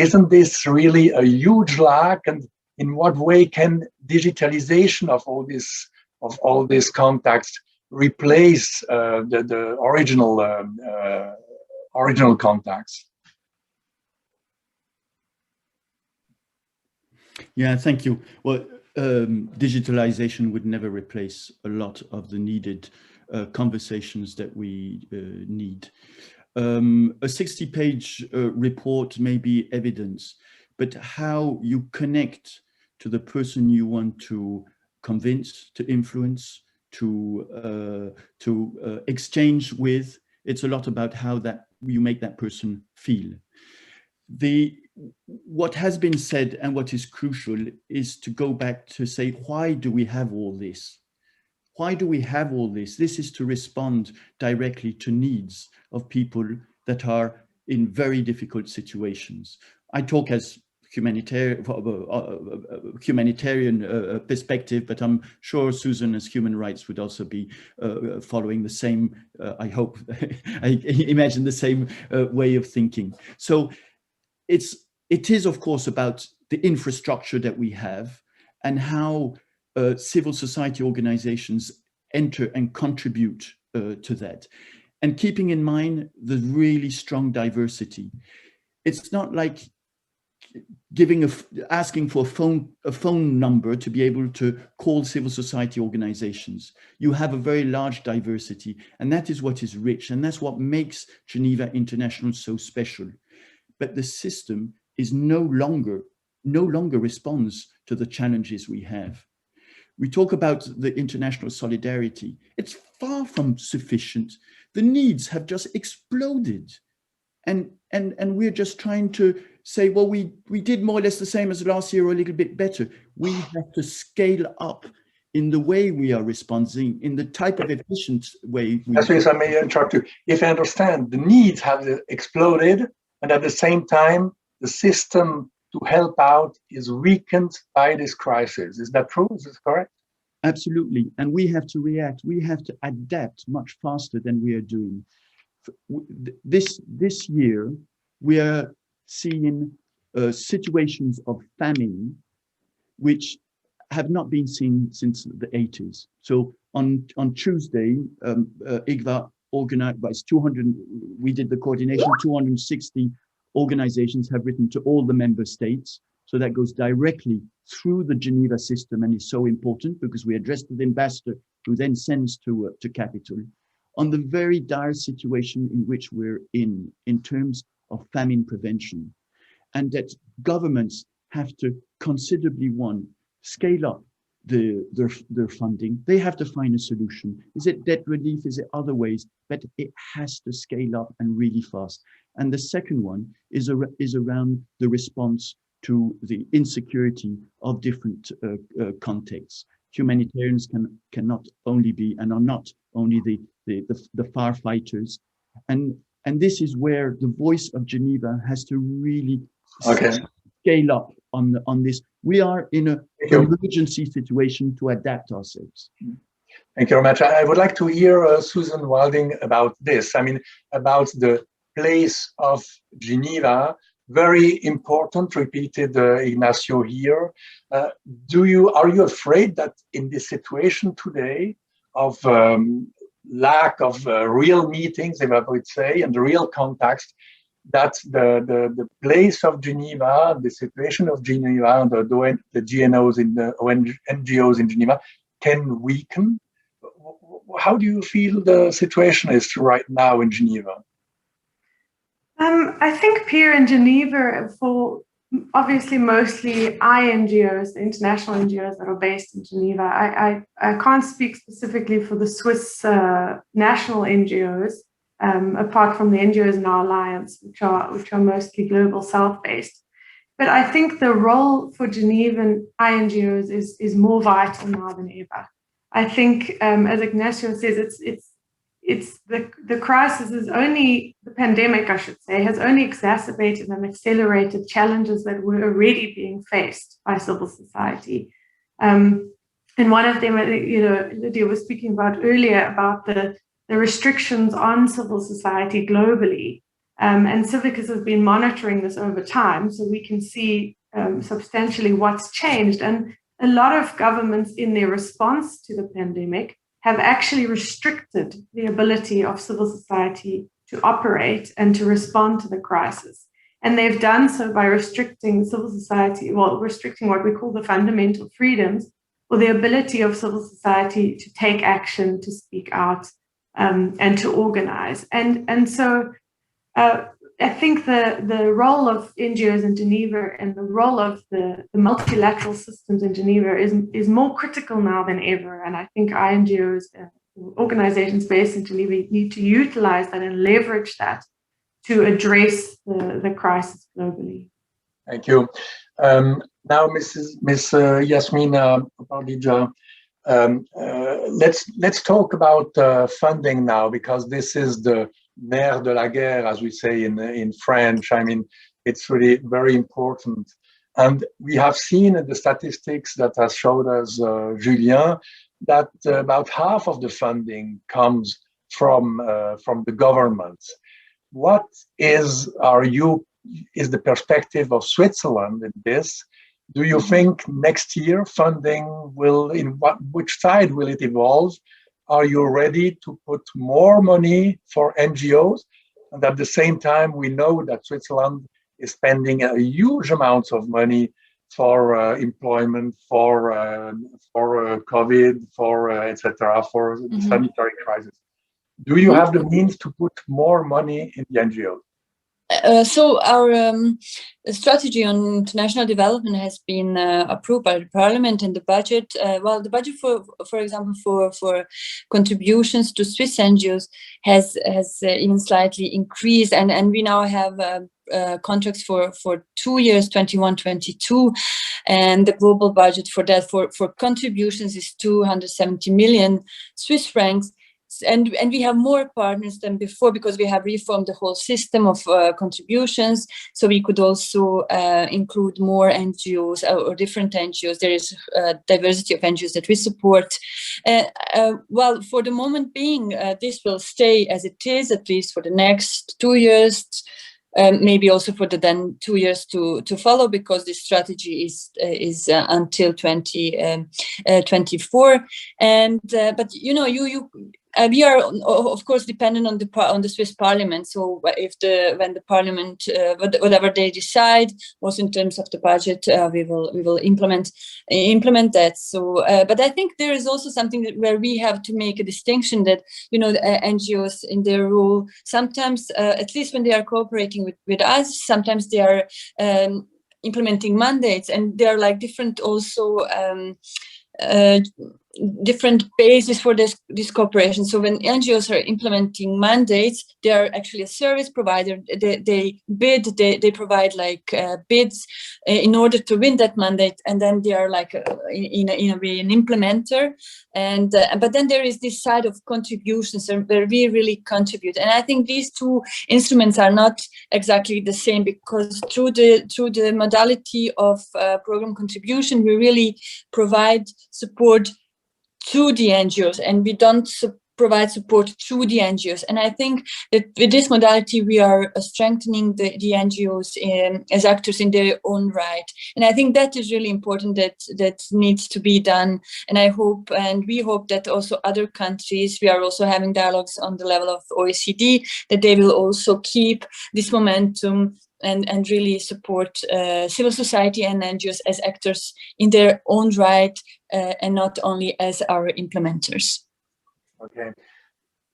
Isn't this really a huge lack? And in what way can digitalization of all these contacts replace the original contacts? Yeah, thank you. Well, digitalization would never replace a lot of the needed conversations that we need. A 60-page report may be evidence, but how you connect to the person you want to convince, to influence, to exchange with, it's a lot about how that you make that person feel. What has been said and what is crucial is to go back to say, why do we have all this? Why do we have all this? This is to respond directly to needs of people that are in very difficult situations. I talk as humanitarian perspective, but I'm sure Susan as human rights would also be following the same, I hope, I imagine the same way of thinking. So it is, of course, about the infrastructure that we have and how civil society organizations enter and contribute to that. And keeping in mind the really strong diversity. It's not like asking for a phone number to be able to call civil society organizations. You have a very large diversity, and that is what is rich, and that's what makes Geneva International so special. But the system is no longer responds to the challenges we have. We talk about the international solidarity. It's far from sufficient. The needs have just exploded. And we're just trying to say, well, we did more or less the same as last year or a little bit better. We have to scale up in the way we are responding, in the type of efficient way. If I may interrupt you, if I understand, the needs have exploded, and at the same time, the system to help out is weakened by this crisis. Is that true? Is this correct? Absolutely. And we have to react. We have to adapt much faster than we are doing. This year, we are seeing situations of famine which have not been seen since the 80s. So on Tuesday, IGVA organized by 200, we did the coordination, 260 organizations have written to all the member states. So that goes directly through the Geneva system and is so important because we address the ambassador who then sends to capital on the very dire situation in which we're in terms of famine prevention, and that governments have to considerably, scale up their funding. They have to find a solution. Is it debt relief? Is it other ways? But it has to scale up and really fast. And the second one is around the response to the insecurity of different contexts. Humanitarians cannot only be and are not only the firefighters, and this is where the voice of Geneva has to really scale up on this. We are in an emergency situation to adapt ourselves. Thank you very much. I would like to hear Susan Wilding about this. I mean, about the place of Geneva. Very important, repeated Ignacio here. Are you afraid that in this situation today of lack of real meetings, if I would say, and real context, that the place of Geneva, the situation of Geneva, and the GNOs in the NGOs in Geneva can weaken? How do you feel the situation is right now in Geneva? I think here in Geneva, for obviously mostly INGOs, the international NGOs that are based in Geneva, I can't speak specifically for the Swiss national NGOs, apart from the NGOs in our alliance, which are mostly global South-based. But I think the role for Genevan INGOs is more vital now than ever. I think, as Ignacio says, it's the crisis is only, the pandemic, I should say, has only exacerbated and accelerated challenges that were already being faced by civil society. And one of them, Lydia was speaking about earlier, about the restrictions on civil society globally. And Civicus has been monitoring this over time, so we can see substantially what's changed. And a lot of governments in their response to the pandemic have actually restricted the ability of civil society to operate and to respond to the crisis. And they've done so by restricting civil society, well, restricting what we call the fundamental freedoms, or the ability of civil society to take action, to speak out, and to organize. And so I think the role of NGOs in Geneva and the role of the multilateral systems in Geneva is more critical now than ever. And I think NGOs, organizations based in Geneva, need to utilize that and leverage that to address the crisis globally. Thank you. Now, Miss Yasmina Pardija, let's talk about funding now, because this is the nerf de la guerre, as we say in French. I mean, it's really very important. And we have seen in the statistics that has showed us Julien, that about half of the funding comes from the government. What is the perspective of Switzerland in this? Do you think next year funding will, which side will it evolve? Are you ready to put more money for NGOs? And at the same time, we know that Switzerland is spending a huge amount of money for employment, for COVID, for etc., for the sanitary crisis. Do you have the means to put more money in the NGOs? So our strategy on international development has been approved by the Parliament, and the budget. Well, the budget for example, for contributions to Swiss NGOs has even slightly increased, and we now have contracts for 2 years, 21-22, and the global budget for that for contributions is 270 million Swiss francs. And we have more partners than before, because we have reformed the whole system of contributions. So we could also include more NGOs or different NGOs. There is a diversity of NGOs that we support. Well, for the moment being, this will stay as it is, at least for the next 2 years. Maybe also for the then 2 years to follow, because this strategy is until 2024. And but you know, we are of course dependent on the Swiss Parliament. So when the Parliament whatever they decide, also in terms of the budget, we will implement that. So, but I think there is also something where we have to make a distinction that, you know, the NGOs in their role sometimes, at least when they are cooperating with us, sometimes they are implementing mandates, and they are like different also. Different basis for this cooperation. So when NGOs are implementing mandates, they are actually a service provider. They bid, they provide like bids in order to win that mandate, and then they are like in a way an implementer. And but then there is this side of contributions where we really contribute. And I think these two instruments are not exactly the same, because through the modality of program contribution, we really provide support to the NGOs, and we don't provide support through the NGOs. And I think that with this modality, we are strengthening the NGOs as actors in their own right. And I think that is really important, that needs to be done. And I hope, and we hope, that also other countries, we are also having dialogues on the level of OECD, that they will also keep this momentum and really support civil society and NGOs as actors in their own right, and not only as our implementers. Okay.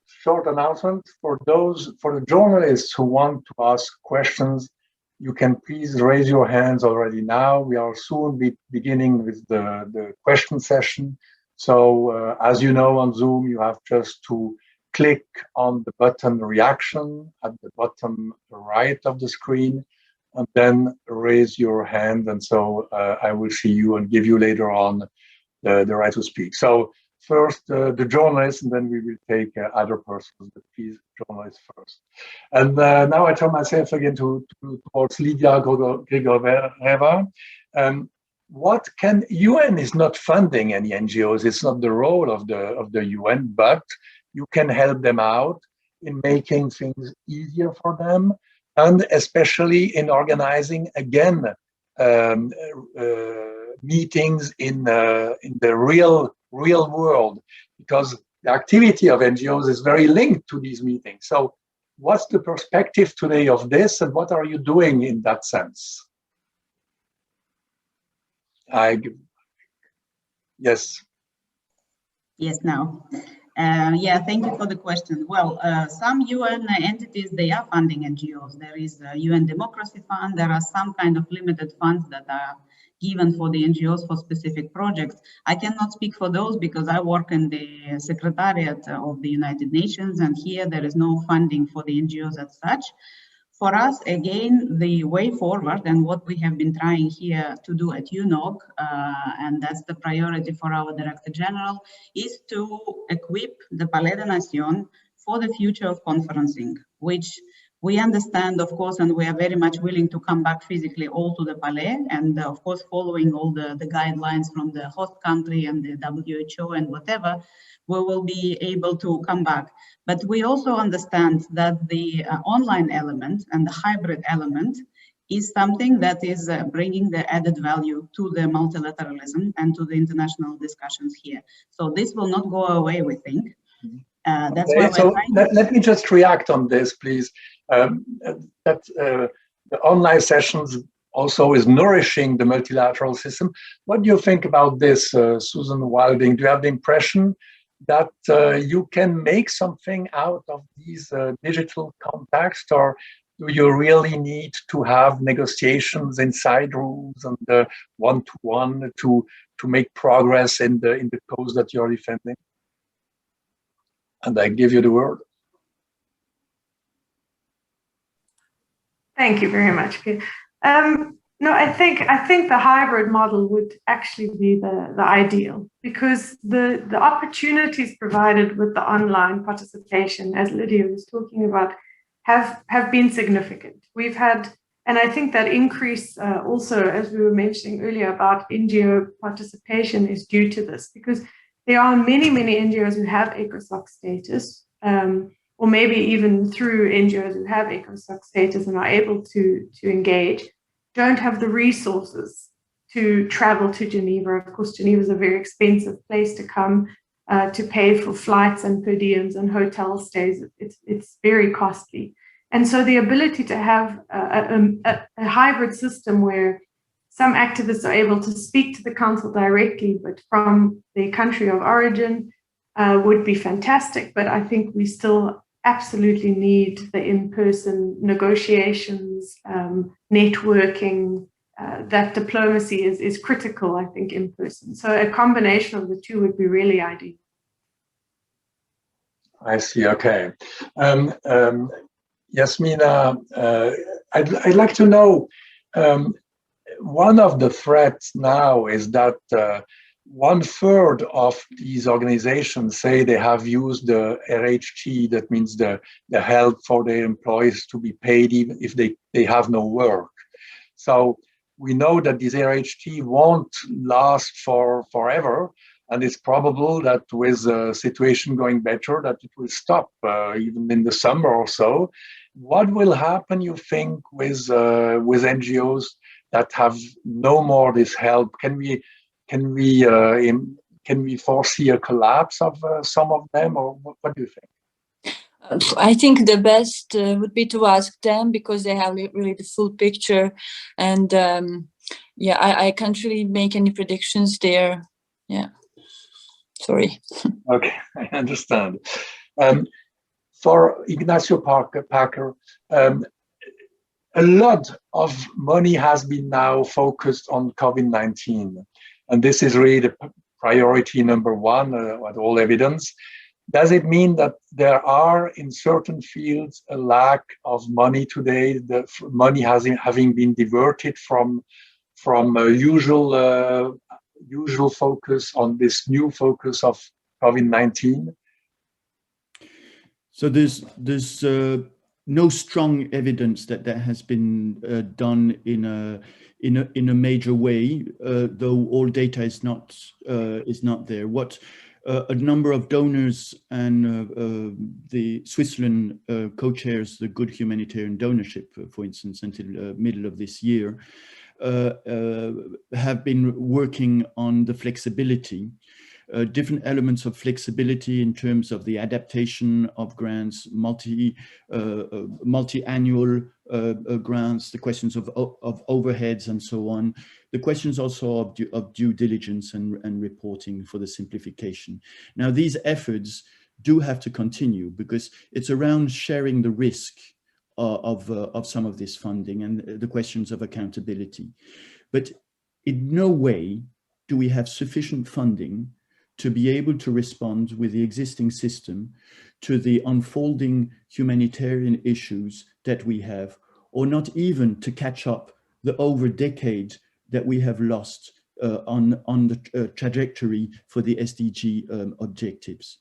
Short announcement for the journalists who want to ask questions. You can please raise your hands already now. We are soon beginning with the question session. So as you know, on Zoom, you have just to click on the button reaction at the bottom right of the screen, and then raise your hand. And so I will see you and give you later on the right to speak. So first the journalists, and then we will take other persons, but please, journalists first. And now I turn myself again towards Lydia Grigoreva. What can UN is not funding any NGOs. It's not the role of the UN, but you can help them out in making things easier for them. and especially in organizing again meetings in the real world, because the activity of NGOs is very linked to these meetings. So what's the perspective today of this, and what are you doing in that sense? Yes. Yes, now. Yeah, thank you for the question. Well, some UN entities, they are funding NGOs. There is a UN Democracy Fund. There are some kind of limited funds that are given for the NGOs for specific projects. I cannot speak for those because I work in the Secretariat of the United Nations, and here there is no funding for the NGOs as such. For us, again, the way forward and what we have been trying here to do at UNOG, and that's the priority for our Director General, is to equip the Palais de Nation for the future of conferencing, which we understand, of course, and we are very much willing to come back physically all to the Palais, and of course, following all the guidelines from the host country and the WHO and whatever, we will be able to come back. But we also understand that the online element and the hybrid element is something that is bringing the added value to the multilateralism and to the international discussions here. So this will not go away, we think. That's why so let me just react on this, please. The online sessions also is nourishing the multilateral system. What do you think about this, Susan Wilding? Do you have the impression that you can make something out of these digital contacts, or do you really need to have negotiations inside rooms and one-to-one to make progress in the cause that you're defending? And I give you the word. Thank you very much. No, I think the hybrid model would actually be the ideal, because the opportunities provided with the online participation, as Lydia was talking about, have been significant. We've had, and I think that increase also, as we were mentioning earlier about NGO participation, is due to this, because there are many NGOs who have ECOSOC status, or maybe even through NGOs who have ECOSOC status and are able to engage, don't have the resources to travel to Geneva. Of course, Geneva is a very expensive place to come, to pay for flights and per diems and hotel stays. It's very costly. And so the ability to have a hybrid system where some activists are able to speak to the council directly, but from their country of origin, would be fantastic. But I think we still absolutely need the in-person negotiations, networking. That diplomacy is critical, I think, in person. So a combination of the two would be really ideal. I see. Okay. Yasmina, I'd like to know, one of the threats now is that 1/3 of these organizations say they have used the RHT, that means the help for their employees to be paid even if they have no work. So we know that this RHT won't last forever, and it's probable that with the situation going better, that it will stop even in the summer or so. What will happen, you think, with NGOs that have no more this help? Can we foresee a collapse of some of them, or what do you think? I think the best would be to ask them, because they have really the full picture, and yeah, I can't really make any predictions there. Yeah, sorry. Okay, I understand. For Ignacio Packer, a lot of money has been now focused on COVID-19, and this is really the priority number one at all evidence. Does it mean that there are in certain fields a lack of money today, the money having been diverted from usual focus on this new focus of COVID-19? So there's no strong evidence that has been done in a major way, though all data is not there. What a number of donors and the Switzerland co-chairs the Good Humanitarian Donorship, for instance, until middle of this year, have been working on the flexibility, different elements of flexibility in terms of the adaptation of grants, multi-annual grants, the questions of overheads and so on, the questions also of due diligence and reporting for the simplification. Now, these efforts do have to continue because it's around sharing the risk of some of this funding and the questions of accountability. But in no way do we have sufficient funding to be able to respond with the existing system to the unfolding humanitarian issues that we have, or not even to catch up the over decade that we have lost on the trajectory for the SDG objectives.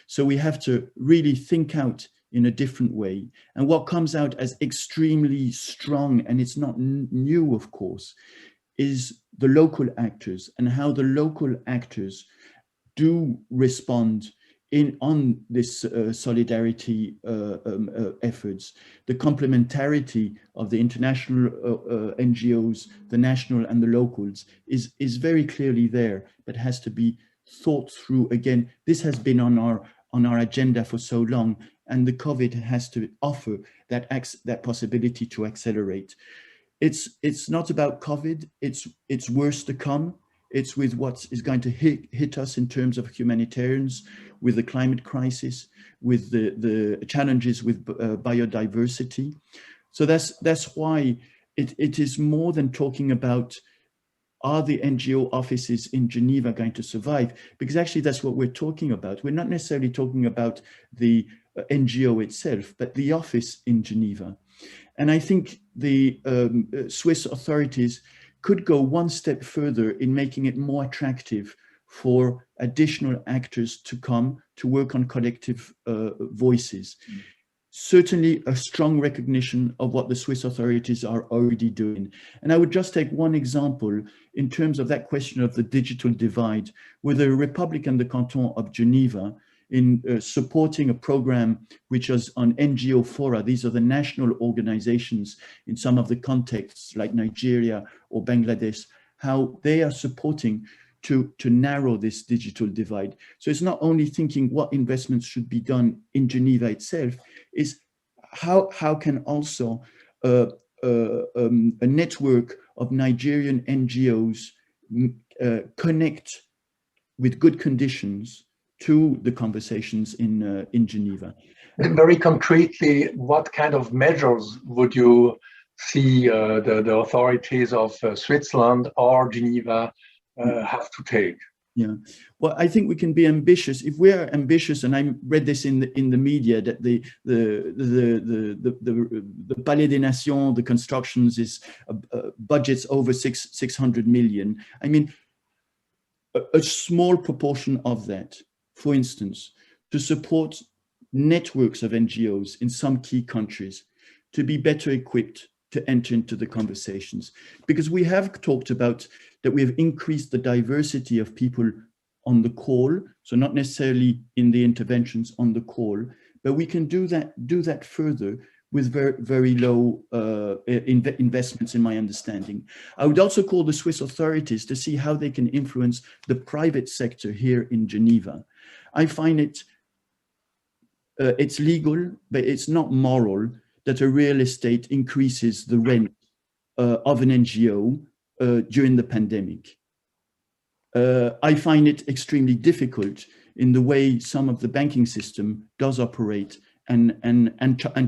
So we have to really think out in a different way. And what comes out as extremely strong, and it's not new, of course, is the local actors and how the local actors do respond on this solidarity efforts. The complementarity of the international NGOs, the national and the locals is very clearly there, but has to be thought through again. This has been on our agenda for so long, and the COVID has to offer that possibility to accelerate. It's not about COVID, it's worse to come. It's with what is going to hit us in terms of humanitarians, with the climate crisis, with the challenges with biodiversity. So that's why it is more than talking about, are the NGO offices in Geneva going to survive? Because actually that's what we're talking about. We're not necessarily talking about the NGO itself, but the office in Geneva. And I think the Swiss authorities could go one step further in making it more attractive for additional actors to come to work on collective voices. Certainly a strong recognition of what the Swiss authorities are already doing. And I would just take one example in terms of that question of the digital divide, where the Republic and the Canton of Geneva, in supporting a program which is on NGO fora. These are the national organizations in some of the contexts like Nigeria or Bangladesh, how they are supporting to narrow this digital divide. So it's not only thinking what investments should be done in Geneva itself, is how can also a network of Nigerian NGOs connect with good conditions to the conversations in Geneva. And very concretely, what kind of measures would you see the authorities of Switzerland or Geneva have to take? Yeah, well, I think we can be ambitious. If we are ambitious, and I read this in the media, that the Palais des Nations, the constructions is budgets over 600 million. I mean, a small proportion of that, for instance, to support networks of NGOs in some key countries to be better equipped to enter into the conversations. Because we have talked about that we have increased the diversity of people on the call, so not necessarily in the interventions on the call, but we can do that further with very low investments, in my understanding. I would also call the Swiss authorities to see how they can influence the private sector here in Geneva. I find it's legal, but it's not moral that a real estate increases the rent of an NGO during the pandemic. I find it extremely difficult in the way some of the banking system does operate and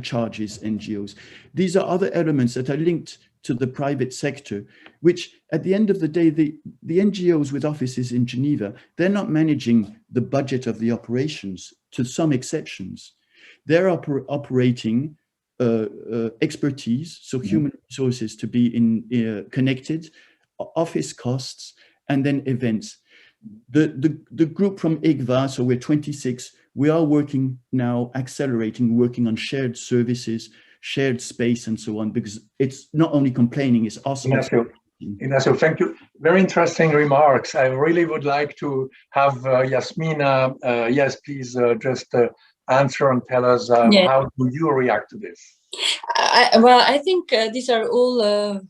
charges NGOs. These are other elements that are linked to the private sector, which at the end of the day, the NGOs with offices in Geneva, they're not managing the budget of the operations, to some exceptions. They're operating expertise, so human resources to be connected, office costs, and then events. The group from IGVA, so we're 26, we are working now, working on shared services, shared space, and so on, because it's not only complaining, it's also Ignacio, thank you. Very interesting remarks. I really would like to have Yasmina, yes, please just answer and tell us how do you react to this? Well, I think these are all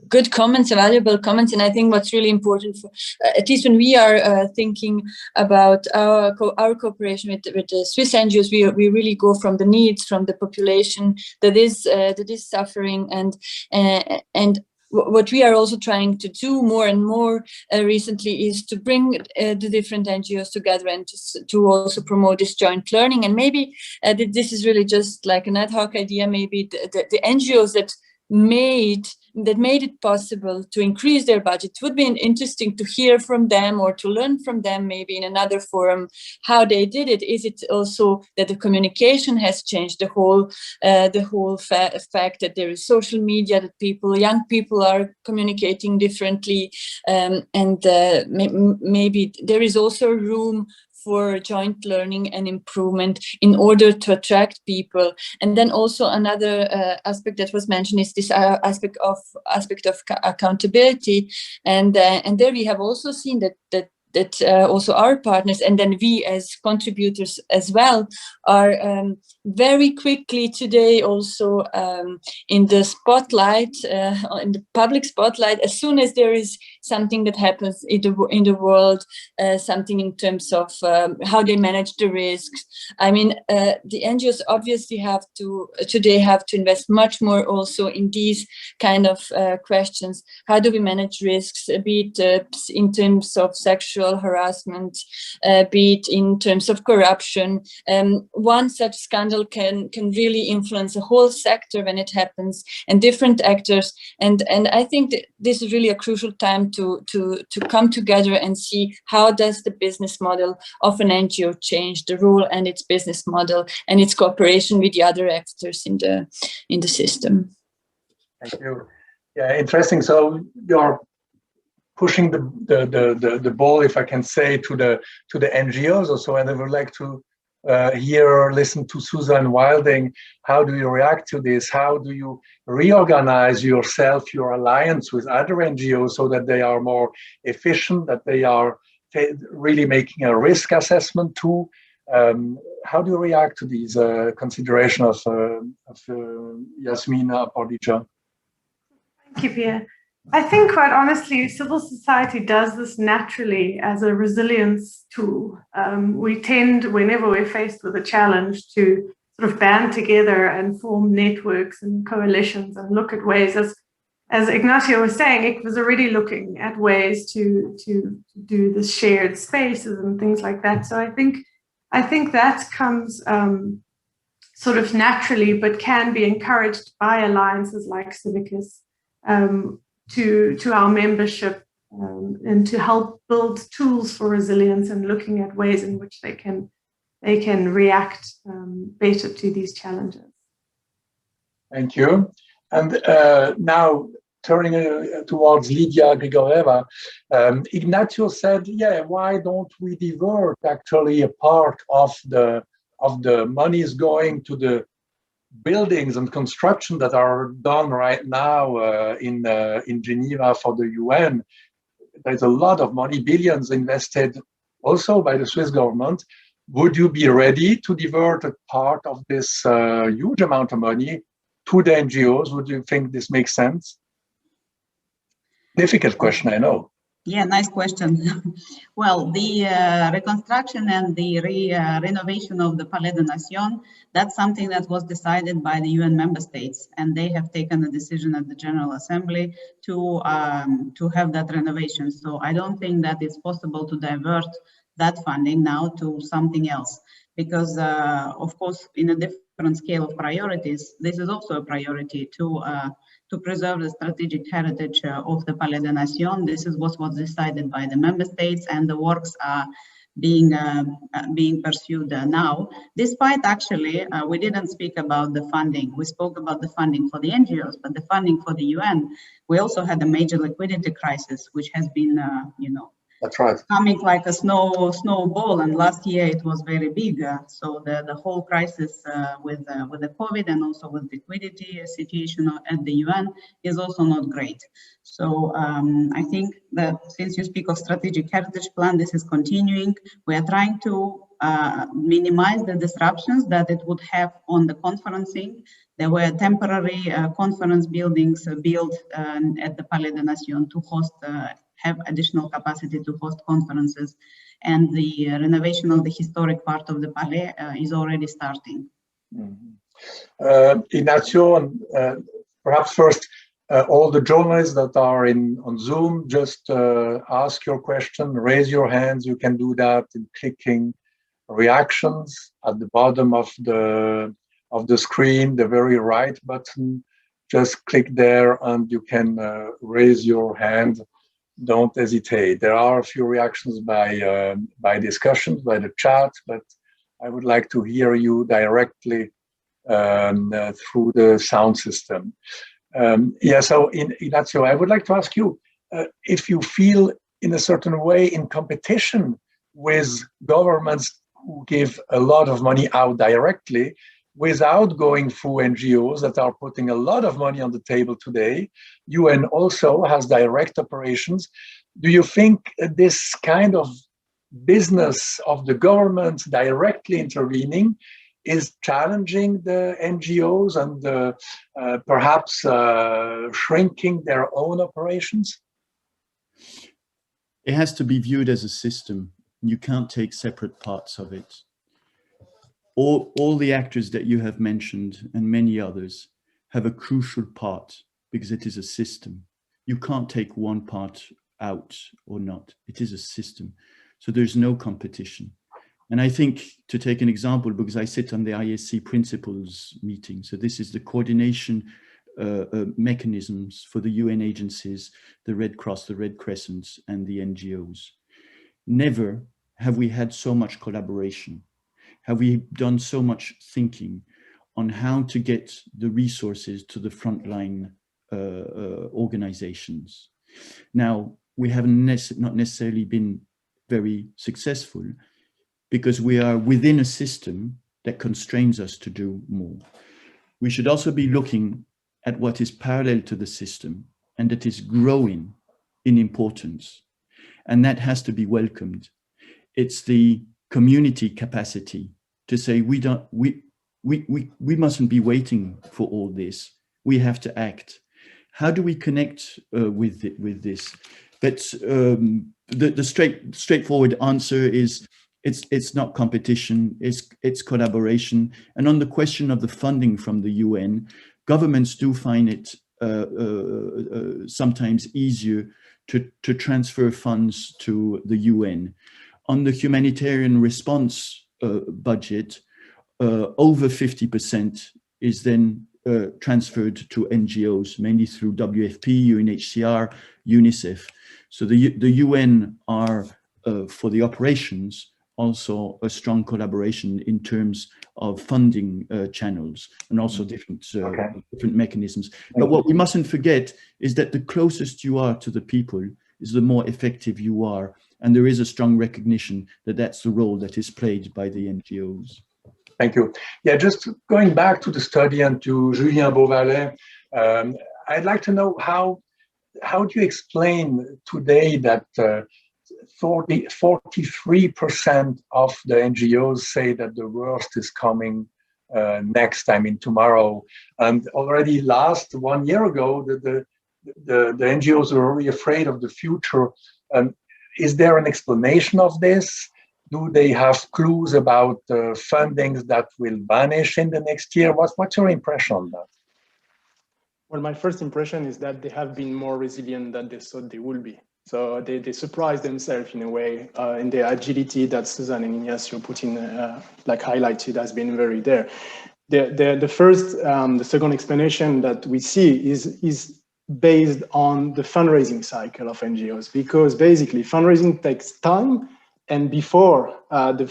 good comments, valuable comments, and I think what's really important, for, at least when we are thinking about our cooperation with the Swiss NGOs, we really go from the needs, from the population that is suffering, and what we are also trying to do more and more recently is to bring the different NGOs together and to also promote this joint learning. And maybe this is really just like an ad hoc idea. Maybe the NGOs that made it possible to increase their budget, it would be interesting to hear from them or to learn from them, maybe in another forum, how they did it. Is it also that the communication has changed, the whole fact that there is social media, that young people are communicating differently, and maybe there is also room for joint learning and improvement in order to attract people. And then also another aspect that was mentioned is this aspect of accountability. And there we have also seen that also our partners, and then we as contributors as well, are very quickly today also in the spotlight, in the public spotlight, as soon as there is something that happens in the world, something in terms of how they manage the risks. I mean, the NGOs obviously today have to invest much more also in these kind of questions. How do we manage risks, be it in terms of sexual harassment, be it in terms of corruption. One such scandal can really influence a whole sector when it happens, and different actors. And I think that this is really a crucial time to come together and see how does the business model of an NGO change, the role and its business model and its cooperation with the other actors in the system. Thank you. Yeah, interesting. So you're pushing the ball, if I can say, to the NGOs also, and I would like to listen to Susan Wilding. How do you react to this? How do you reorganize yourself, your alliance with other NGOs, so that they are more efficient, that they are really making a risk assessment too? How do you react to these considerations of Yasmina Pordiccia? Thank you, Pierre. I think, quite honestly, civil society does this naturally as a resilience tool. We tend, whenever we're faced with a challenge, to sort of band together and form networks and coalitions and look at ways, as Ignacio was saying, it was already looking at ways to do the shared spaces and things like that. So I think that comes sort of naturally, but can be encouraged by alliances like Civicus, to our membership, and to help build tools for resilience and looking at ways in which they can react better to these challenges. Thank you. And now turning towards Lydia Grigorieva, Ignacio said, yeah, why don't we divert actually a part of the monies going to the buildings and construction that are done right now in Geneva for the UN. There's a lot of money, billions invested also by the Swiss government. Would you be ready to divert a part of this huge amount of money to the NGOs? Would you think this makes sense? Difficult question, I know. Yeah, nice question. Well, the reconstruction and the renovation of the Palais de Nation, that's something that was decided by the UN member states, and they have taken a decision at the General Assembly to have that renovation. So I don't think that it's possible to divert that funding now to something else, because of course, in a different scale of priorities, this is also a priority to preserve the strategic heritage of the Palais de Nation. This is what was decided by the member states, and the works are being pursued now. Despite actually, we didn't speak about the funding. We spoke about the funding for the NGOs, but the funding for the UN, we also had a major liquidity crisis, which has been, That's right. Coming like a snowball, and last year it was very big. So the whole crisis with the COVID and also with liquidity situation at the UN is also not great. So I think that since you speak of strategic heritage plan, this is continuing. We are trying to minimize the disruptions that it would have on the conferencing. There were temporary conference buildings built at the Palais des Nations to host, have additional capacity to host conferences. And the renovation of the historic part of the Palais is already starting. Mm-hmm. Ignacio, perhaps first, all the journalists that are on Zoom, just ask your question, raise your hands. You can do that in clicking reactions at the bottom of the screen, the very right button. Just click there and you can raise your hand. Don't hesitate. There are a few reactions by discussions, by the chat, but I would like to hear you directly through the sound system. So Ignacio, I would like to ask you if you feel in a certain way in competition with governments who give a lot of money out directly without going through NGOs that are putting a lot of money on the table today. UN also has direct operations. Do you think this kind of business of the government directly intervening is challenging the NGOs and perhaps shrinking their own operations? It has to be viewed as a system. You can't take separate parts of it. All the actors that you have mentioned and many others have a crucial part because it is a system. You can't take one part out or not. It is a system. So there's no competition. And I think, to take an example, because I sit on the ISC principles meeting, so this is the coordination mechanisms for the UN agencies, the Red Cross, the Red Crescents, and the NGOs. Never have we had so much collaboration. Have we done so much thinking on how to get the resources to the frontline organizations? Now, we have not necessarily been very successful because we are within a system that constrains us to do more. We should also be looking at what is parallel to the system and that is growing in importance. And that has to be welcomed. It's the community capacity to say we mustn't be waiting for all this. We have to act. How do we connect with this? But the straightforward answer is it's not competition, it's collaboration. And on the question of the funding from the UN, governments do find it sometimes easier to transfer funds to the UN. On the humanitarian response budget, over 50% is then transferred to NGOs, mainly through WFP, UNHCR, UNICEF. So the UN are, for the operations, also a strong collaboration in terms of funding channels and also different mechanisms. But what we mustn't forget is that the closest you are to the people is the more effective you are. And there is a strong recognition that that's the role that is played by the NGOs. Thank you. Yeah, just going back to the study and to Julien Beauvalet, I'd like to know how do you explain today that 43% of the NGOs say that the worst is coming next, tomorrow. And already 1 year ago, the NGOs were really afraid of the future. Is there an explanation of this? Do they have clues about fundings that will vanish in the next year? What's your impression on that? Well, my first impression is that they have been more resilient than they thought they would be. So they surprised themselves in a way, in their agility that Susan and Ignacio put in, highlighted, has been very there. The second explanation that we see is based on the fundraising cycle of NGOs, because basically fundraising takes time, and before the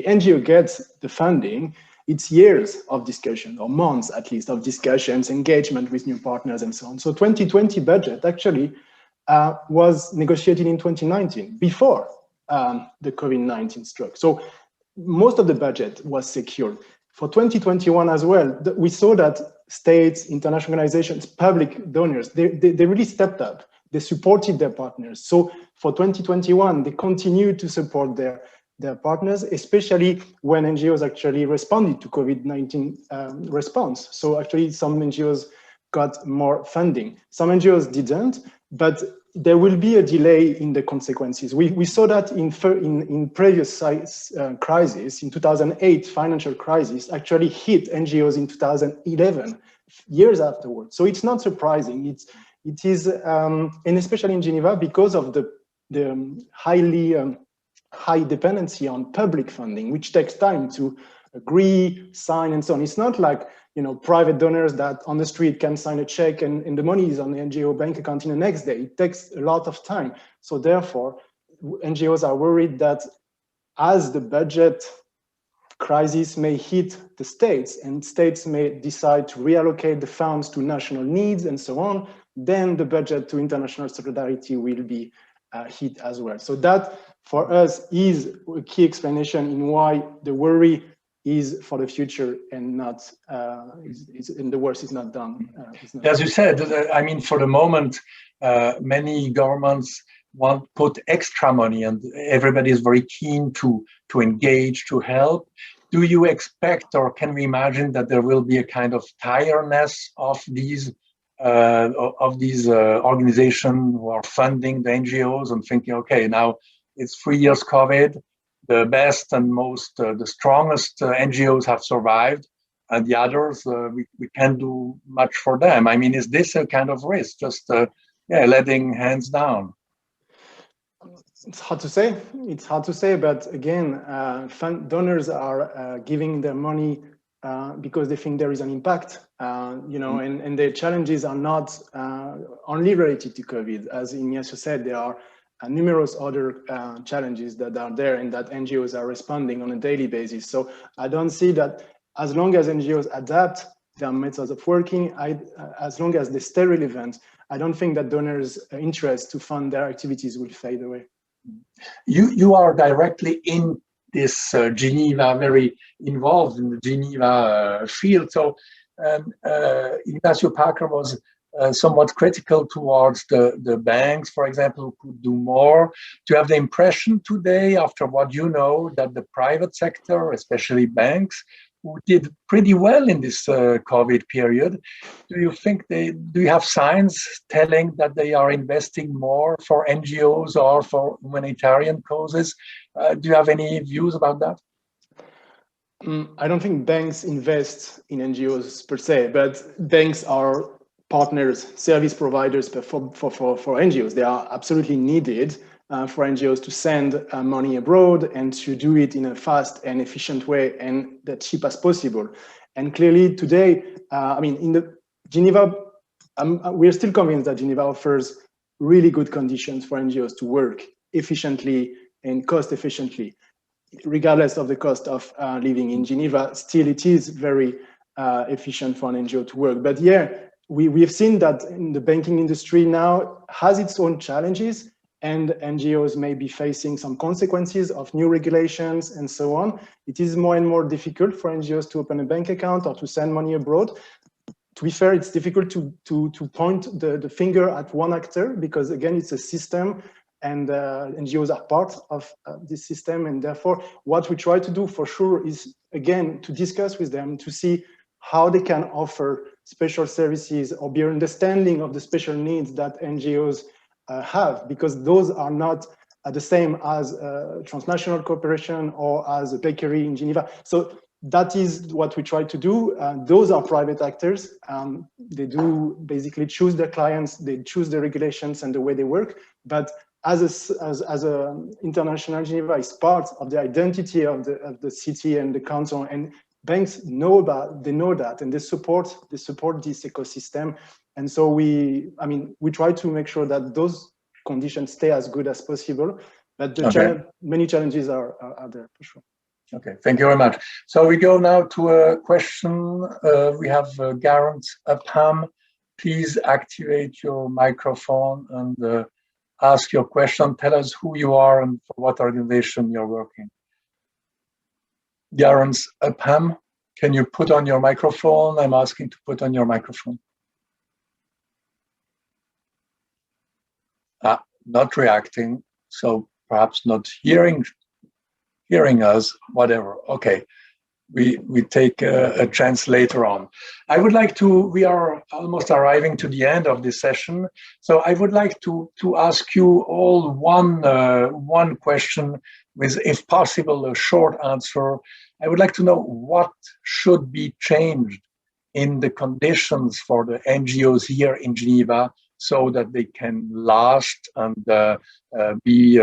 NGO gets the funding, it's years of discussion, or months at least, of discussions, engagement with new partners and so on. So 2020 budget actually was negotiated in 2019, before the COVID-19 struck. So most of the budget was secured. For 2021 as well, we saw that states, international organizations, public donors, they really stepped up. They supported their partners. So for 2021, they continued to support their partners, especially when NGOs actually responded to COVID-19 response. So actually some NGOs got more funding. Some NGOs didn't, but there will be a delay in the consequences. We saw that in previous crises. In 2008, financial crisis actually hit NGOs in 2011, years afterwards. So it's not surprising. It is, and especially in Geneva, because of the high dependency on public funding, which takes time to agree, sign, and so on. It's not like, you know, private donors that on the street can sign a check and the money is on the NGO bank account in the next day. It takes a lot of time. So therefore, NGOs are worried that as the budget crisis may hit the states and states may decide to reallocate the funds to national needs and so on, then the budget to international solidarity will be hit as well. So that for us is a key explanation in why the worry is for the future and not, and the worst is not done. As you said, I mean, for the moment, many governments want put extra money and everybody is very keen to engage, to help. Do you expect, or can we imagine that there will be a kind of tiredness of these organizations who are funding the NGOs and thinking, okay, now it's 3 years COVID, the best and most, the strongest NGOs have survived, and the others, we can't do much for them. I mean, is this a kind of risk, just letting hands down? It's hard to say. It's hard to say, but again, donors are giving their money because they think there is an impact, you know, and their challenges are not only related to COVID. As Ignacio said, there are numerous other challenges that are there and that NGOs are responding on a daily basis. So I don't see that as long as NGOs adapt their methods of working, as long as they stay relevant, I don't think that donors' interest to fund their activities will fade away. You are directly in this Geneva, very involved in the Geneva field. So Ignacio Parker was somewhat critical towards the banks, for example, who could do more. Do you have the impression today, after what you know, that the private sector, especially banks, who did pretty well in this COVID period, do you have signs telling that they are investing more for NGOs or for humanitarian causes? Do you have any views about that? I don't think banks invest in NGOs per se, but banks are partners, service providers for NGOs. They are absolutely needed for NGOs to send money abroad and to do it in a fast and efficient way and the cheap as possible. And clearly today, I mean, in the Geneva, we're still convinced that Geneva offers really good conditions for NGOs to work efficiently and cost efficiently. Regardless of the cost of living in Geneva, still it is very efficient for an NGO to work. But yeah, we've seen that in the banking industry now has its own challenges, and NGOs may be facing some consequences of new regulations and so on. It is more and more difficult for NGOs to open a bank account or to send money abroad. To be fair, it's difficult to point the finger at one actor because, again, it's a system and NGOs are part of this system. And therefore, what we try to do for sure is, again, to discuss with them to see how they can offer special services or be understanding of the special needs that NGOs have, because those are not the same as transnational cooperation or as a bakery in Geneva. So that is what we try to do. Those are private actors. They do basically choose their clients, they choose the regulations and the way they work. But as a International Geneva is part of the identity of the city and the canton, and banks know that, and they support this ecosystem. And so we try to make sure that those conditions stay as good as possible. But the many challenges are there for sure. Okay, thank you very much. So we go now to a question. We have Garant Upham. Please activate your microphone and ask your question. Tell us who you are and for what organization you're working. Garance Upham, can you put on your microphone? I'm asking to put on your microphone. Not reacting, so perhaps not hearing us, whatever. Okay, we take a chance later on. I would like to, we are almost arriving to the end of this session, so I would like to ask you all one question with, if possible, a short answer. I would like to know what should be changed in the conditions for the NGOs here in Geneva so that they can last and be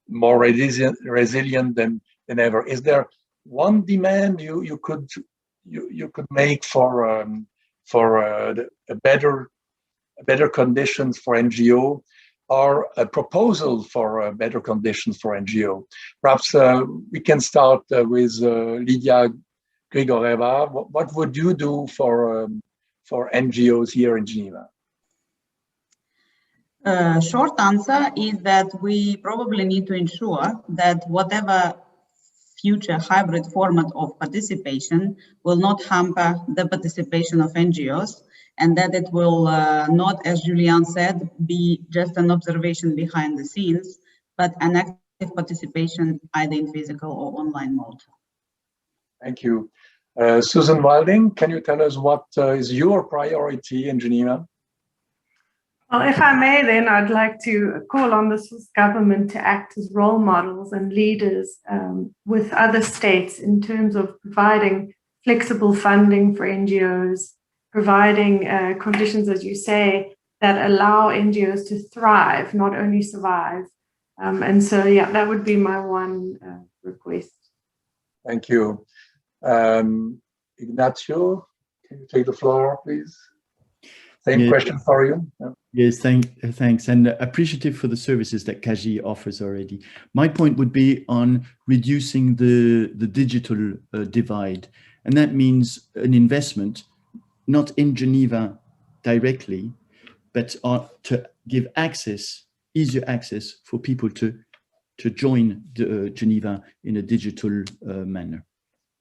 more resilient than ever. Is there one demand you could make for better conditions for NGO, or a proposal for better conditions for NGO? Perhaps we can start with Lydia Grigoreva. What would you do for NGOs here in Geneva? Short answer is that we probably need to ensure that whatever future hybrid format of participation will not hamper the participation of NGOs, and that it will not, as Julian said, be just an observation behind the scenes, but an active participation either in physical or online mode. Thank you. Susan Wilding, can you tell us what is your priority in Geneva? Well, if I may, then I'd like to call on the Swiss government to act as role models and leaders with other states in terms of providing flexible funding for NGOs, providing conditions, as you say, that allow NGOs to thrive, not only survive. And so, yeah, that would be my one request. Thank you. Ignacio, can you take the floor, please? Same question for you. Yeah. Yes, thanks, and appreciative for the services that Kaji offers already. My point would be on reducing the digital divide, and that means an investment, not in Geneva directly, but to give access, easier access for people to join Geneva in a digital manner.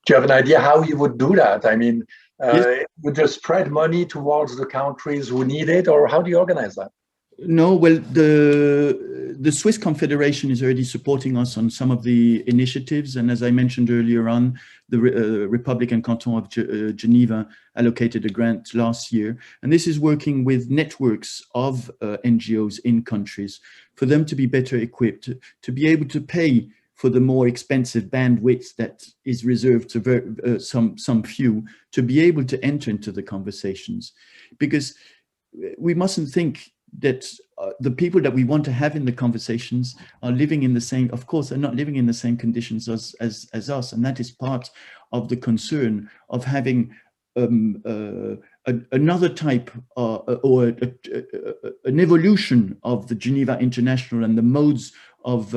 Do you have an idea how you would do that? I mean, would you spread money towards the countries who need it, or how do you organize that? No, well, the Swiss Confederation is already supporting us on some of the initiatives. And as I mentioned earlier on, the Republic and Canton of Geneva allocated a grant last year. And this is working with networks of NGOs in countries for them to be better equipped, to be able to pay for the more expensive bandwidth that is reserved to some few, to be able to enter into the conversations. Because we mustn't think that the people that we want to have in the conversations are living in the same, of course, they're not living in the same conditions as us. And that is part of the concern of having another type or an evolution of the Geneva International and the modes of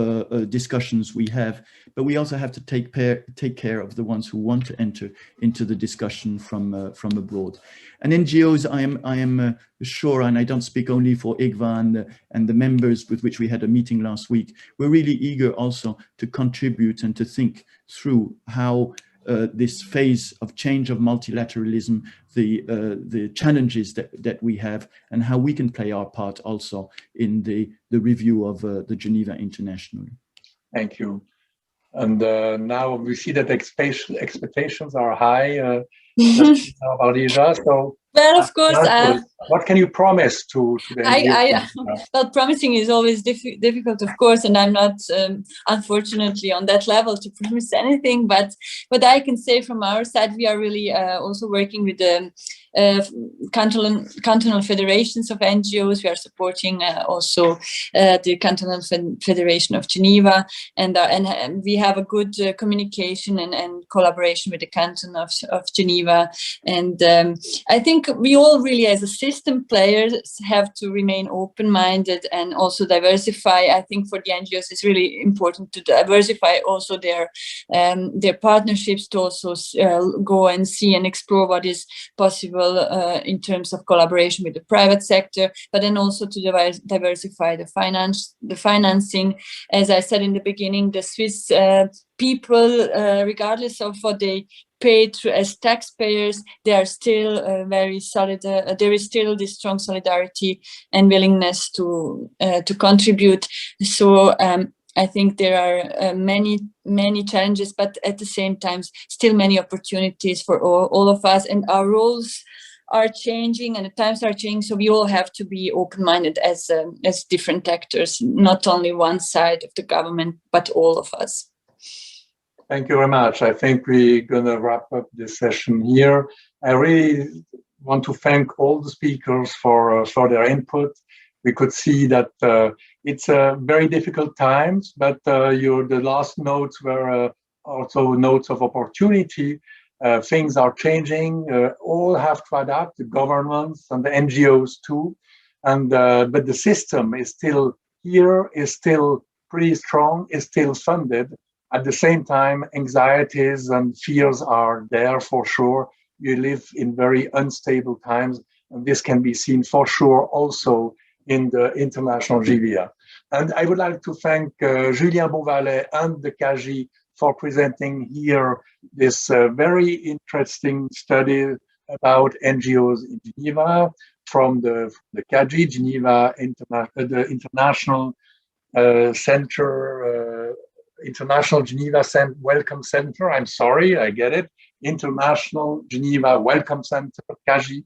discussions we have, but we also have to take care of the ones who want to enter into the discussion from abroad. And NGOs, I am sure, and I don't speak only for IGVA and the members with which we had a meeting last week, we're really eager also to contribute and to think through how this phase of change of multilateralism, the challenges that we have, and how we can play our part also in the review of the Geneva International. Thank you. And now we see that expectations are high about Asia. So, well, of course, what can you promise to the well, promising is always difficult, of course, and I'm not, unfortunately, on that level to promise anything. But what I can say from our side, we are really also working with the cantonal federations of NGOs. We are supporting also the Cantonal Federation of Geneva, and we have a good communication and collaboration with the Canton of Geneva. And I think we all really, as a system players, have to remain open-minded and also diversify. I think for the NGOs, it's really important to diversify also their partnerships, to also go and see and explore what is possible possible in terms of collaboration with the private sector, but then also to diversify the financing. As I said in the beginning, the Swiss people, regardless of what they pay as taxpayers, they are still very solid. There is still this strong solidarity and willingness to contribute. So I think there are many challenges, but at the same time, still many opportunities for all of us. And our roles are changing and the times are changing. So we all have to be open-minded as different actors, not only one side of the government, but all of us. Thank you very much. I think we're going to wrap up this session here. I really want to thank all the speakers for their input. We could see that it's very difficult times, but the last notes were also notes of opportunity. Things are changing. All have to adapt, the governments and the NGOs too. And but the system is still here, is still pretty strong, is still funded. At the same time, anxieties and fears are there for sure. We live in very unstable times, and this can be seen for sure also in the International Geneva. And I would like to thank Julien Beauvalet and the CAGI for presenting here this very interesting study about NGOs in Geneva from the CAGI, Geneva, the International Center, International Geneva Welcome Center. I'm sorry, I get it. International Geneva Welcome Center, CAGI.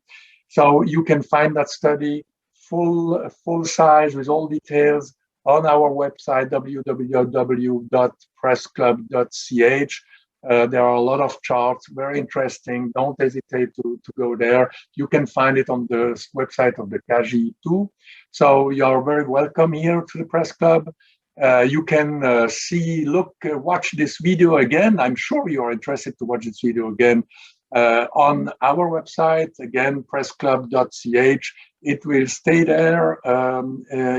So you can find that study full size with all details on our website, www.pressclub.ch. There are a lot of charts, very interesting. Don't hesitate to go there. You can find it on the website of the CAGI too. So you are very welcome here to the Press Club. You can watch this video again. I'm sure you're interested to watch this video again on our website, again, pressclub.ch. It will stay there.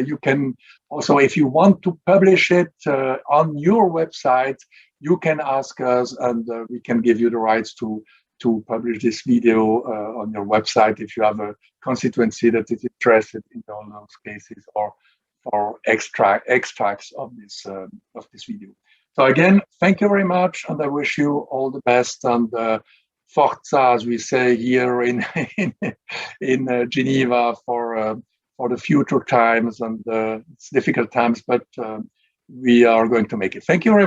You can also, if you want to publish it on your website, you can ask us and we can give you the rights to publish this video on your website if you have a constituency that is interested in all those cases or extracts of this video. So again, thank you very much, and I wish you all the best and forza, as we say here in Geneva, for the future times, and it's difficult times, but we are going to make it. Thank you very much.